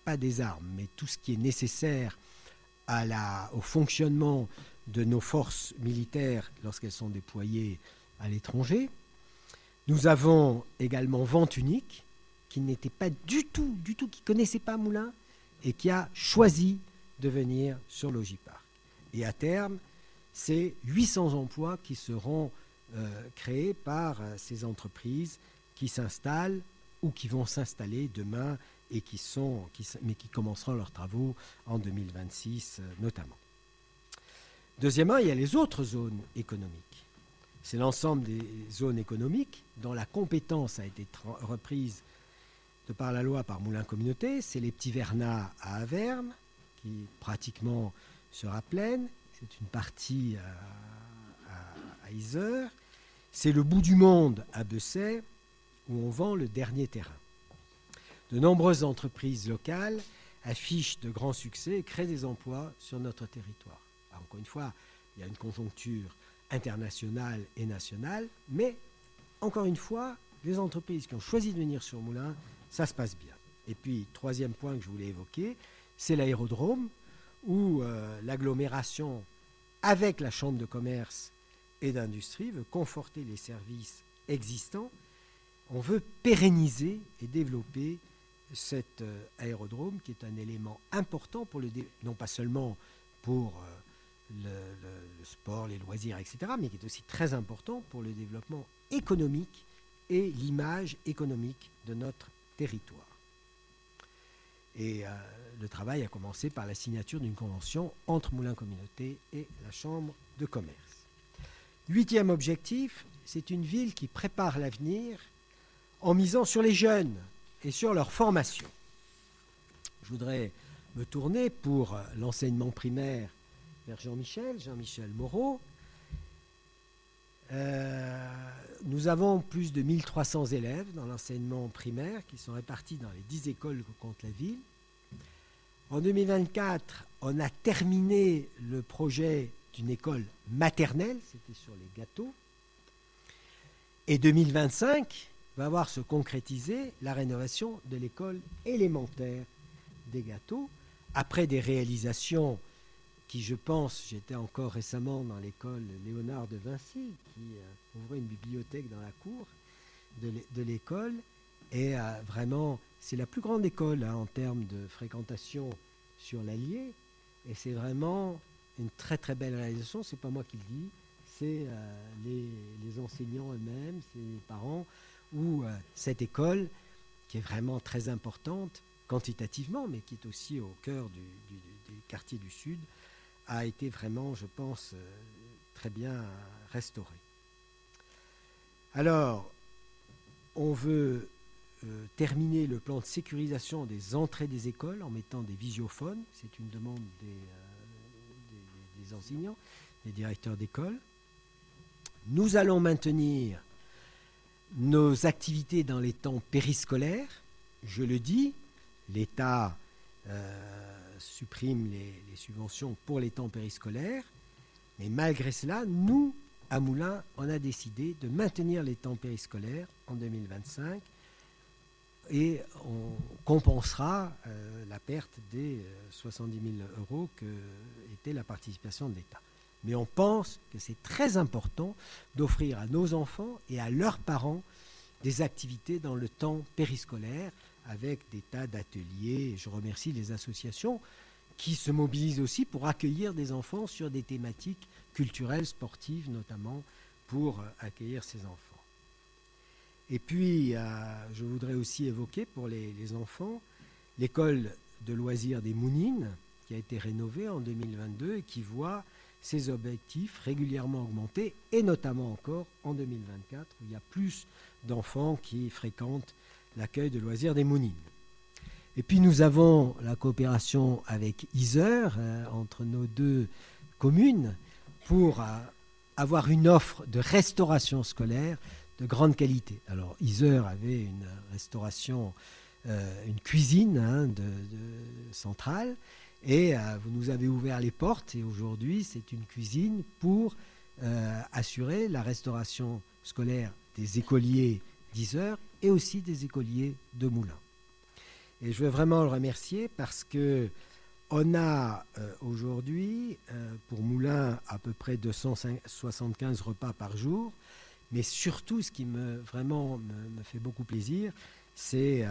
pas des armes, mais tout ce qui est nécessaire au fonctionnement de nos forces militaires lorsqu'elles sont déployées à l'étranger. Nous avons également Vente Unique, qui n'était pas du tout, qui ne connaissait pas Moulins et qui a choisi de venir sur Logipark. Et à terme, c'est 800 emplois qui seront créés par ces entreprises qui s'installent ou qui vont s'installer demain et qui commenceront leurs travaux en 2026 notamment. Deuxièmement, il y a les autres zones économiques. C'est l'ensemble des zones économiques dont la compétence a été reprise de par la loi par Moulins Communauté. C'est les petits Vernats à Averne, qui pratiquement sera pleine. C'est une partie à Yzeure. C'est le bout du monde à Bessay, où on vend le dernier terrain. De nombreuses entreprises locales affichent de grands succès et créent des emplois sur notre territoire. Alors, encore une fois, il y a une conjoncture internationale et nationale, mais encore une fois, les entreprises qui ont choisi de venir sur Moulins, ça se passe bien. Et puis, troisième point que je voulais évoquer, c'est l'aérodrome, où l'agglomération, avec la Chambre de commerce et d'industrie, veut conforter les services existants. On veut pérenniser et développer cet aérodrome qui est un élément important pour non pas seulement pour le sport, les loisirs, etc., mais qui est aussi très important pour le développement économique et l'image économique de notre territoire. Et le travail a commencé par la signature d'une convention entre Moulins Communauté et la Chambre de commerce. 8e objectif, c'est une ville qui prépare l'avenir en misant sur les jeunes et sur leur formation. Je voudrais me tourner pour l'enseignement primaire vers Jean-Michel Moreau. Nous avons plus de 1300 élèves dans l'enseignement primaire qui sont répartis dans les 10 écoles que compte la ville. En 2024, on a terminé le projet d'une école maternelle, c'était sur les gâteaux. Et 2025 va voir se concrétiser la rénovation de l'école élémentaire des gâteaux, après des réalisations qui, je pense, j'étais encore récemment dans l'école Léonard de Vinci, qui ouvrait une bibliothèque dans la cour de l'école, et vraiment, c'est la plus grande école en termes de fréquentation sur l'Allier, et c'est vraiment une très très belle réalisation. C'est pas moi qui le dis, c'est les enseignants eux-mêmes, c'est les parents, où cette école, qui est vraiment très importante quantitativement, mais qui est aussi au cœur des quartiers du Sud, a été vraiment, je pense, très bien restaurée. Alors, on veut terminer le plan de sécurisation des entrées des écoles en mettant des visiophones. C'est une demande des enseignants, des directeurs d'école. Nous allons maintenir nos activités dans les temps périscolaires. Je le dis, l'État supprime les subventions pour les temps périscolaires, mais malgré cela, nous, à Moulins, on a décidé de maintenir les temps périscolaires en 2025 et on compensera la perte des 70 000 € que était la participation de l'État. Mais on pense que c'est très important d'offrir à nos enfants et à leurs parents des activités dans le temps périscolaire avec des tas d'ateliers. Je remercie les associations qui se mobilisent aussi pour accueillir des enfants sur des thématiques culturelles, sportives notamment, pour accueillir ces enfants. Et puis, je voudrais aussi évoquer pour les enfants l'école de loisirs des Mounines, qui a été rénovée en 2022 et qui voit ses objectifs régulièrement augmenter, et notamment encore en 2024, où il y a plus d'enfants qui fréquentent l'accueil de loisirs des Mounines. Et puis nous avons la coopération avec Yzeure, entre nos deux communes, pour avoir une offre de restauration scolaire de grande qualité. Alors Yzeure avait une restauration, une cuisine centrale, et vous nous avez ouvert les portes, et aujourd'hui c'est une cuisine pour assurer la restauration scolaire des écoliers d'Yzeure et aussi des écoliers de Moulins. Et je veux vraiment le remercier parce qu'on a aujourd'hui pour Moulins à peu près 275 repas par jour, mais surtout ce qui me fait beaucoup plaisir, c'est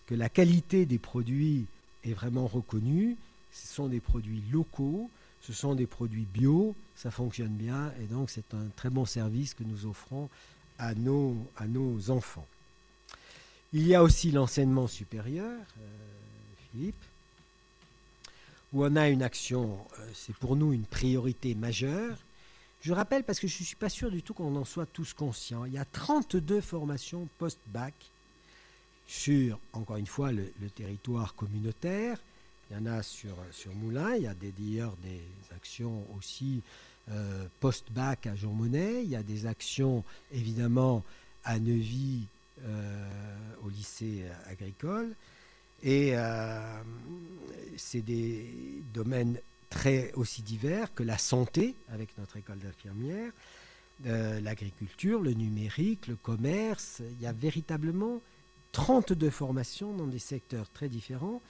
que la qualité des produits est vraiment reconnue. Ce sont des produits locaux, ce sont des produits bio, ça fonctionne bien, et donc c'est un très bon service que nous offrons à nos enfants. Il y a aussi l'enseignement supérieur, Philippe, où on a une action, c'est pour nous une priorité majeure. Je rappelle parce que je ne suis pas sûr du tout qu'on en soit tous conscients. Il y a 32 formations post-bac sur, encore une fois, le territoire communautaire. Il y en a sur Moulins, il y a d'ailleurs des actions aussi post-bac à Jean-Monnet, il y a des actions évidemment à Neuvy au lycée agricole, et c'est des domaines très aussi divers que la santé avec notre école d'infirmières, l'agriculture, le numérique, le commerce. Il y a véritablement 32 formations dans des secteurs très différents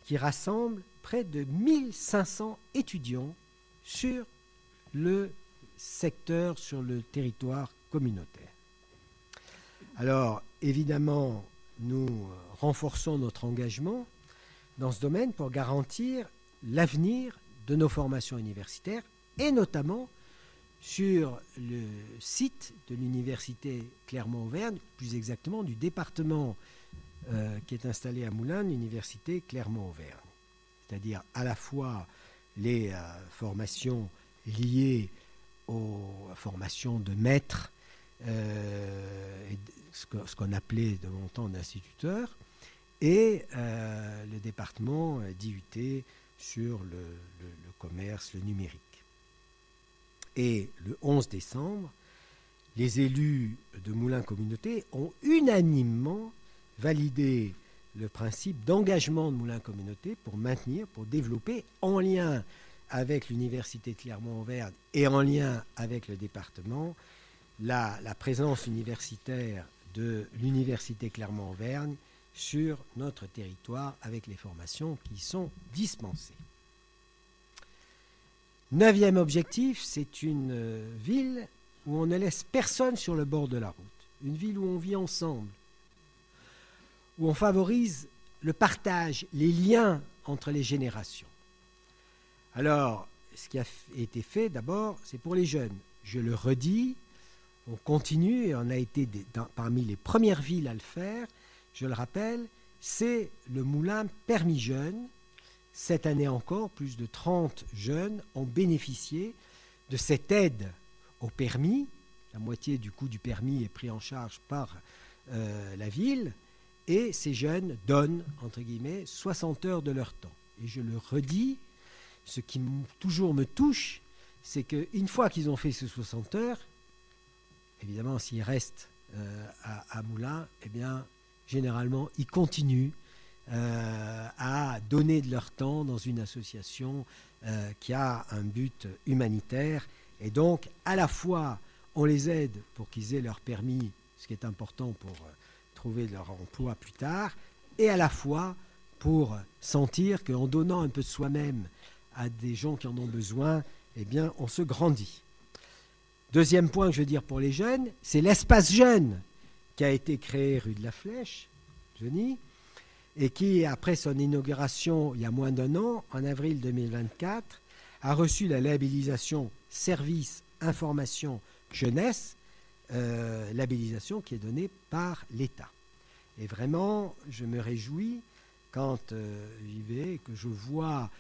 qui rassemble près de 1500 étudiants sur le secteur, sur le territoire communautaire. Alors, évidemment, nous renforçons notre engagement dans ce domaine pour garantir l'avenir de nos formations universitaires, et notamment sur le site de l'université Clermont-Auvergne, plus exactement du département qui est installé à Moulins, l'université Clermont-Auvergne. C'est-à-dire à la fois les formations liées aux formations de maîtres, ce qu'on appelait de mon temps d'instituteurs, et le département d'IUT sur le commerce, le numérique. Et le 11 décembre, les élus de Moulins Communauté ont unanimement validé le principe d'engagement de Moulins Communauté pour maintenir, pour développer, en lien avec l'université de Clermont-Auvergne et en lien avec le département, la présence universitaire de l'université Clermont-Auvergne sur notre territoire avec les formations qui y sont dispensées. 9e objectif, c'est une ville où on ne laisse personne sur le bord de la route. Une ville où on vit ensemble, où on favorise le partage, les liens entre les générations. Alors, ce qui a été fait d'abord, c'est pour les jeunes. Je le redis, on continue et on a été parmi les premières villes à le faire. Je le rappelle, c'est le Moulin Permis Jeunes. Cette année encore, plus de 30 jeunes ont bénéficié de cette aide au permis. La moitié du coût du permis est pris en charge par la ville. Et ces jeunes donnent, entre guillemets, 60 heures de leur temps. Et je le redis, ce qui toujours me touche, c'est qu'une fois qu'ils ont fait ces 60 heures, évidemment, s'ils restent à Moulins, eh bien, généralement, ils continuent à donner de leur temps dans une association qui a un but humanitaire. Et donc, à la fois, on les aide pour qu'ils aient leur permis, ce qui est important pour trouver leur emploi plus tard, et à la fois pour sentir qu'en donnant un peu de soi-même à des gens qui en ont besoin, eh bien, on se grandit. Deuxième point que je veux dire pour les jeunes, c'est l'espace jeune qui a été créé rue de la Flèche, Johnny, et qui, après son inauguration il y a moins d'un an, en avril 2024, a reçu la labellisation Service Information Jeunesse, labellisation qui est donnée par l'État. Et vraiment, je me réjouis quand j'y vais et que je vois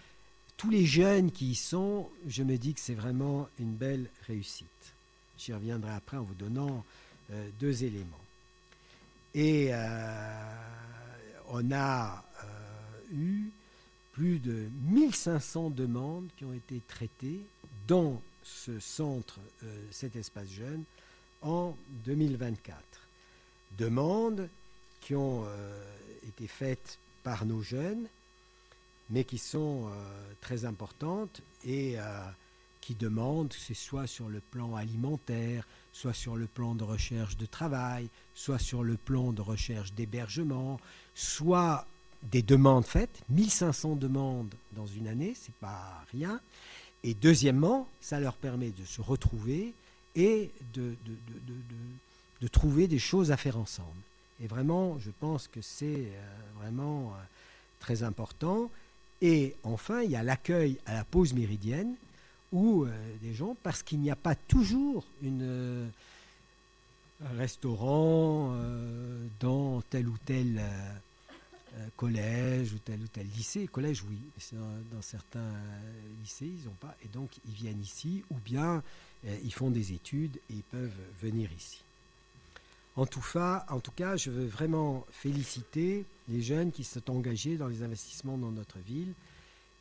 tous les jeunes qui y sont, je me dis que c'est vraiment une belle réussite. J'y reviendrai après en vous donnant 2 éléments. Et on a eu plus de 1500 demandes qui ont été traitées dans ce centre, cet espace jeune, en 2024. Demandes qui ont été faites par nos jeunes, mais qui sont très importantes et qui demandent, que ce soit sur le plan alimentaire, soit sur le plan de recherche de travail, soit sur le plan de recherche d'hébergement, soit des demandes faites, 1500 demandes dans une année, c'est pas rien. Et deuxièmement, ça leur permet de se retrouver et de trouver des choses à faire ensemble. Et vraiment, je pense que c'est vraiment très important. Et enfin, il y a l'accueil à la pause méridienne où des gens, parce qu'il n'y a pas toujours un restaurant dans tel ou tel collège ou tel lycée. Collège, oui, mais dans certains lycées, ils n'ont pas. Et donc, ils viennent ici ou bien ils font des études et ils peuvent venir ici. En tout cas, je veux vraiment féliciter les jeunes qui sont engagés dans les investissements dans notre ville.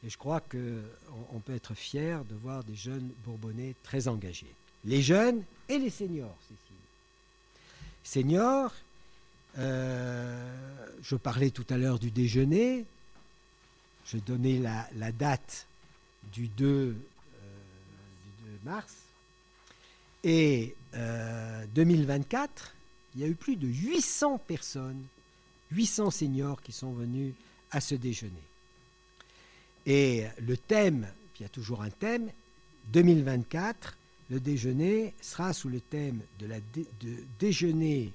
Et je crois qu'on peut être fier de voir des jeunes Bourbonnais très engagés. Les jeunes et les seniors, Cécile. Seniors, je parlais tout à l'heure du déjeuner. Je donnais la date du 2 mars. Et 2024, il y a eu plus de 800 personnes, 800 seniors qui sont venus à ce déjeuner. Et le thème, puis il y a toujours un thème, 2024, le déjeuner sera sous le thème de déjeuner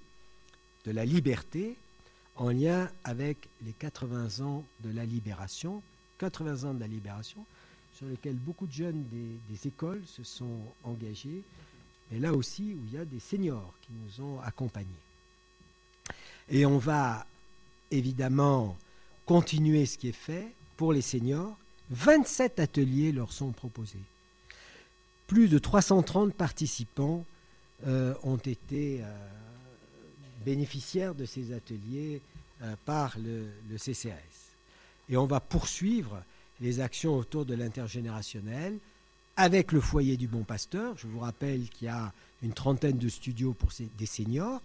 de la liberté en lien avec les 80 ans de la libération, 80 ans de la libération, sur lesquels beaucoup de jeunes des écoles se sont engagés, et là aussi où il y a des seniors qui nous ont accompagnés. Et on va évidemment continuer ce qui est fait pour les seniors. 27 ateliers leur sont proposés. Plus de 330 participants ont été bénéficiaires de ces ateliers par le CCAS. Et on va poursuivre les actions autour de l'intergénérationnel avec le foyer du Bon Pasteur. Je vous rappelle qu'il y a une trentaine de studios pour des seniors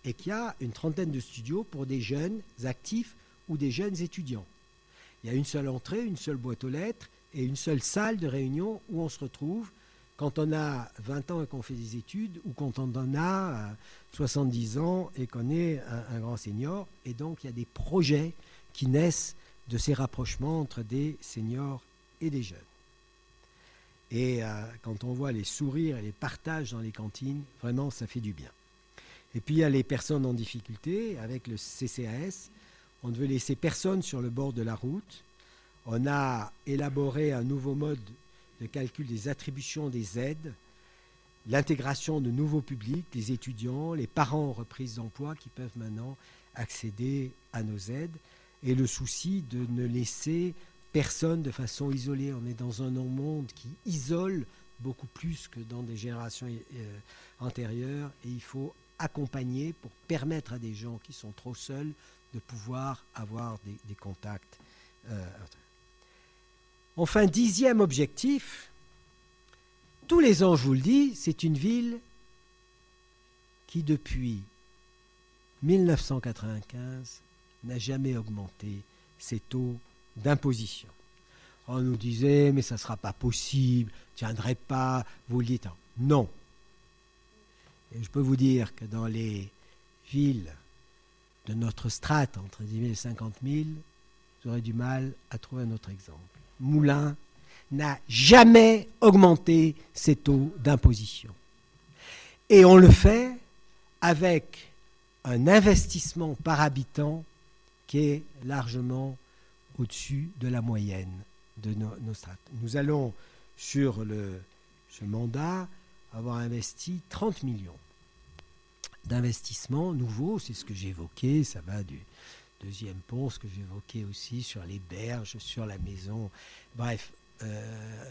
et qu'il y a une trentaine de studios pour des jeunes actifs ou des jeunes étudiants. Il y a une seule entrée, une seule boîte aux lettres et une seule salle de réunion où on se retrouve quand on a 20 ans et qu'on fait des études ou quand on en a 70 ans et qu'on est un grand senior. Et donc, il y a des projets qui naissent de ces rapprochements entre des seniors et des jeunes. Et quand on voit les sourires et les partages dans les cantines, vraiment, ça fait du bien. Et puis, il y a les personnes en difficulté. Avec le CCAS, on ne veut laisser personne sur le bord de la route. On a élaboré un nouveau mode de calcul des attributions des aides, l'intégration de nouveaux publics, les étudiants, les parents en reprise d'emploi qui peuvent maintenant accéder à nos aides, et le souci de ne laisser personne de façon isolée. On est dans un monde qui isole beaucoup plus que dans des générations antérieures, et il faut accompagner pour permettre à des gens qui sont trop seuls de pouvoir avoir des contacts. Enfin, 10e objectif, tous les ans, je vous le dis, c'est une ville qui, depuis 1995, n'a jamais augmenté ses taux d'imposition. On nous disait, mais ça ne sera pas possible, ne tiendrait pas, vous le dites. Non. Et je peux vous dire que dans les villes de notre strate, entre 10 000 et 50 000, vous aurez du mal à trouver un autre exemple. Moulins n'a jamais augmenté ses taux d'imposition. Et on le fait avec un investissement par habitant qui est largement au-dessus de la moyenne de nos strates. Nous allons, sur ce mandat, avoir investi 30 millions d'investissements nouveaux. C'est ce que j'ai évoqué, ça va du deuxième pont, ce que j'ai évoqué aussi sur les berges, sur la maison. Bref,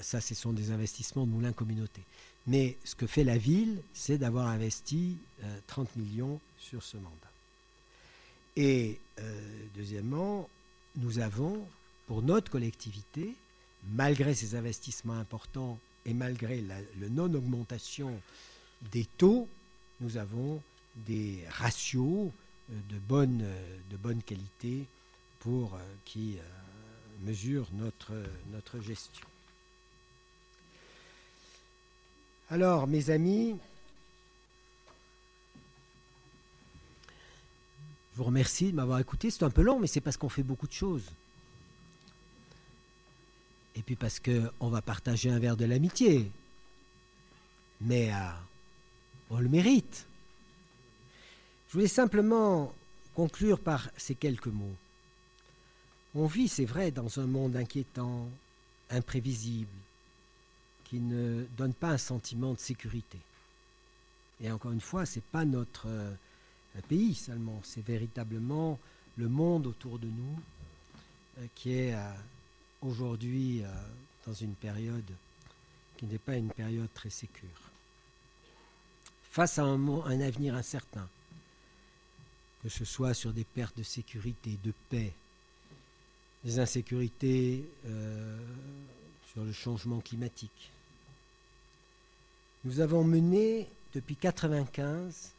ça, ce sont des investissements de moulins communautés. Mais ce que fait la ville, c'est d'avoir investi 30 millions sur ce mandat. Et deuxièmement, nous avons, pour notre collectivité, malgré ces investissements importants et malgré la non-augmentation des taux, nous avons des ratios de bonne qualité qui mesurent notre gestion. Alors, mes amis, je vous remercie de m'avoir écouté. C'est un peu long, mais c'est parce qu'on fait beaucoup de choses. Et puis parce qu'on va partager un verre de l'amitié. Mais on le mérite. Je voulais simplement conclure par ces quelques mots. On vit, c'est vrai, dans un monde inquiétant, imprévisible, qui ne donne pas un sentiment de sécurité. Et encore une fois, ce n'est pas notre pays seulement, c'est véritablement le monde autour de nous qui est aujourd'hui dans une période qui n'est pas une période très sécure. Face à un avenir incertain, que ce soit sur des pertes de sécurité, de paix, des insécurités sur le changement climatique. Nous avons mené depuis 1995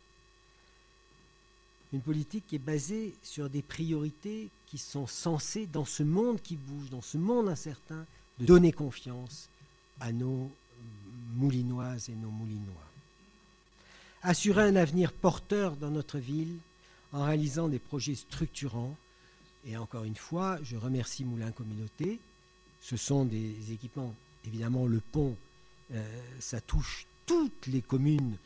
une politique qui est basée sur des priorités qui sont censées, dans ce monde qui bouge, dans ce monde incertain, de donner confiance à nos Moulinoises et nos Moulinois. Assurer un avenir porteur dans notre ville en réalisant des projets structurants. Et encore une fois, je remercie Moulins Communauté. Ce sont des équipements, évidemment le pont, ça touche toutes les communes,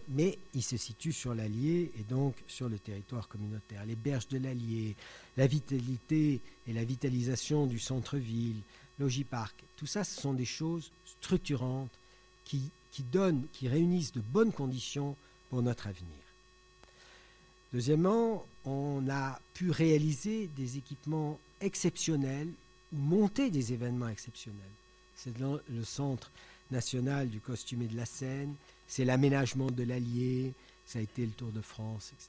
mais il se situe sur l'Allier et donc sur le territoire communautaire. Les berges de l'Allier, la vitalité et la vitalisation du centre-ville, Logipark, tout ça, ce sont des choses structurantes qui réunissent de bonnes conditions pour notre avenir. Deuxièmement, on a pu réaliser des équipements exceptionnels ou monter des événements exceptionnels. C'est le Centre national du costume et de la scène, c'est l'aménagement de l'Allier, ça a été le Tour de France, etc.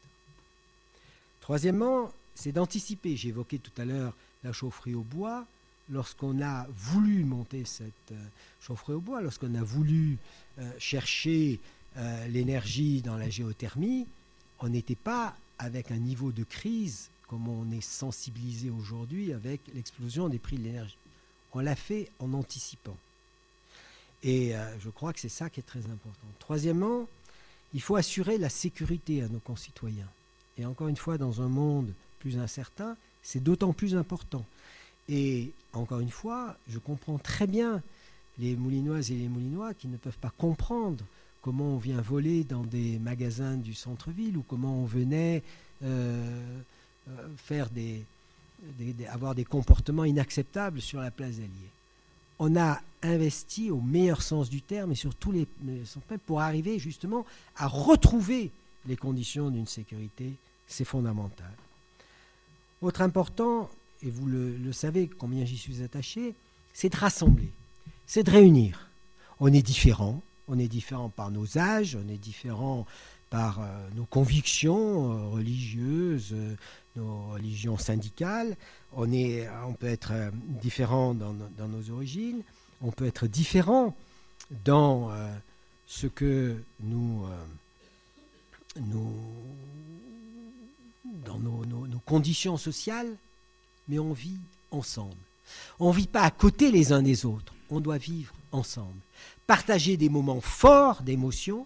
Troisièmement, c'est d'anticiper. J'évoquais tout à l'heure la chaufferie au bois. Lorsqu'on a voulu monter cette chaufferie au bois, lorsqu'on a voulu chercher l'énergie dans la géothermie, on n'était pas avec un niveau de crise comme on est sensibilisé aujourd'hui avec l'explosion des prix de l'énergie. On l'a fait en anticipant. Et je crois que c'est ça qui est très important. Troisièmement, il faut assurer la sécurité à nos concitoyens. Et encore une fois, dans un monde plus incertain, c'est d'autant plus important. Et encore une fois, je comprends très bien les Moulinoises et les Moulinois qui ne peuvent pas comprendre comment on vient voler dans des magasins du centre-ville ou comment on venait avoir des comportements inacceptables sur la place d'Allier. On a investi au meilleur sens du terme et sur tous les sens pour arriver justement à retrouver les conditions d'une sécurité, c'est fondamental. Autre important, et vous le savez combien j'y suis attaché, c'est de rassembler, c'est de réunir. On est différents par nos âges, on est différents par nos convictions religieuses, nos religions syndicales, on peut être différents dans nos origines, on peut être différents dans ce que dans nos conditions sociales, mais on vit ensemble. On ne vit pas à côté les uns des autres, on doit vivre ensemble. Partager des moments forts d'émotion,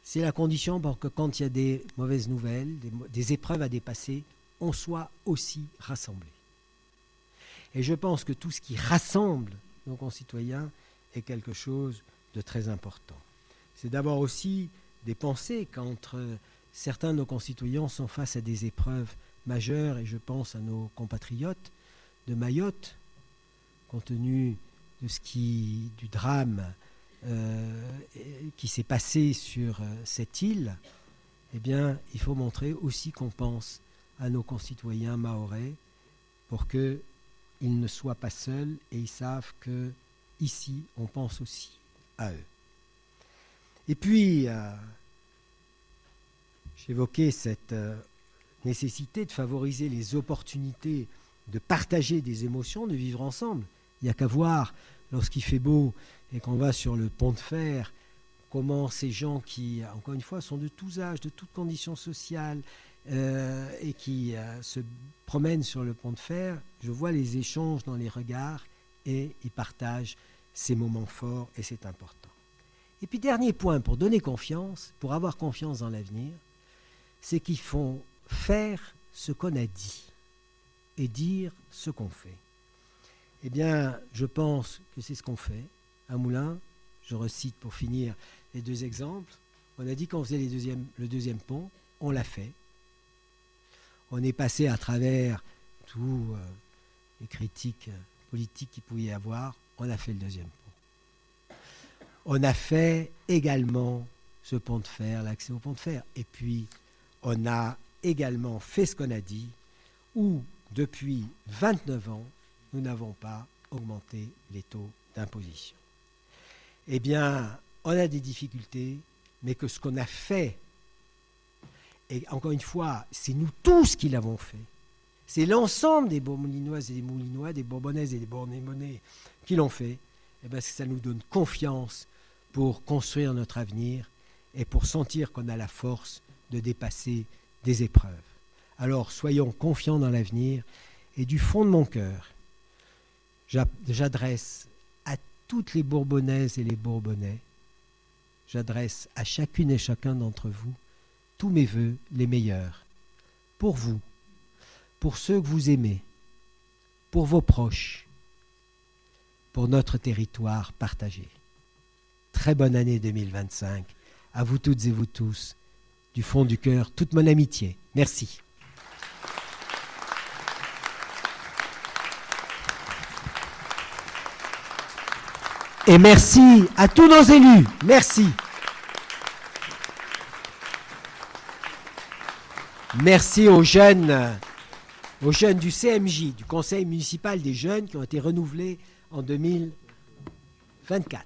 c'est la condition pour que quand il y a des mauvaises nouvelles, des épreuves à dépasser, on soit aussi rassemblés. Et je pense que tout ce qui rassemble nos concitoyens est quelque chose de très important. C'est d'avoir aussi des pensées qu'entre certains de nos concitoyens sont face à des épreuves majeures, et je pense à nos compatriotes de Mayotte, compte tenu de du drame qui s'est passé sur cette île. Eh bien, il faut montrer aussi qu'on pense à nos concitoyens mahorais pour qu'ils ne soient pas seuls et ils savent qu'ici, on pense aussi à eux. Et puis, j'évoquais cette nécessité de favoriser les opportunités de partager des émotions, de vivre ensemble. Il n'y a qu'à voir, lorsqu'il fait beau et qu'on va sur le pont de fer, comment ces gens qui, encore une fois, sont de tous âges, de toutes conditions sociales, et qui se promènent sur le pont de fer, je vois les échanges dans les regards et ils partagent ces moments forts et c'est important. Et puis dernier point, pour donner confiance, pour avoir confiance dans l'avenir, c'est qu'il faut faire ce qu'on a dit et dire ce qu'on fait. Eh bien, je pense que c'est ce qu'on fait. À Moulins, je recite pour finir les deux exemples. On a dit qu'on faisait le deuxième pont, on l'a fait. On est passé à travers tous les critiques politiques qu'il pouvait y avoir, on a fait le deuxième pont. On a fait également ce pont de fer, l'accès au pont de fer. Et puis, on a également fait ce qu'on a dit, où depuis 29 ans, nous n'avons pas augmenté les taux d'imposition. Eh bien, on a des difficultés, mais que ce qu'on a fait, et encore une fois, c'est nous tous qui l'avons fait. C'est l'ensemble des Moulinoises et des Moulinois, des Bourbonnaises et des Bourbonnais qui l'ont fait. Eh bien, ça nous donne confiance pour construire notre avenir et pour sentir qu'on a la force de dépasser des épreuves. Alors, soyons confiants dans l'avenir et du fond de mon cœur, j'adresse à toutes les Bourbonnaises et les Bourbonnais, j'adresse à chacune et chacun d'entre vous tous mes vœux les meilleurs, pour vous, pour ceux que vous aimez, pour vos proches, pour notre territoire partagé. Très bonne année 2025, à vous toutes et vous tous, du fond du cœur, toute mon amitié. Merci. Et merci à tous nos élus. Merci. Merci aux jeunes du CMJ, du Conseil municipal des jeunes qui ont été renouvelés en 2024.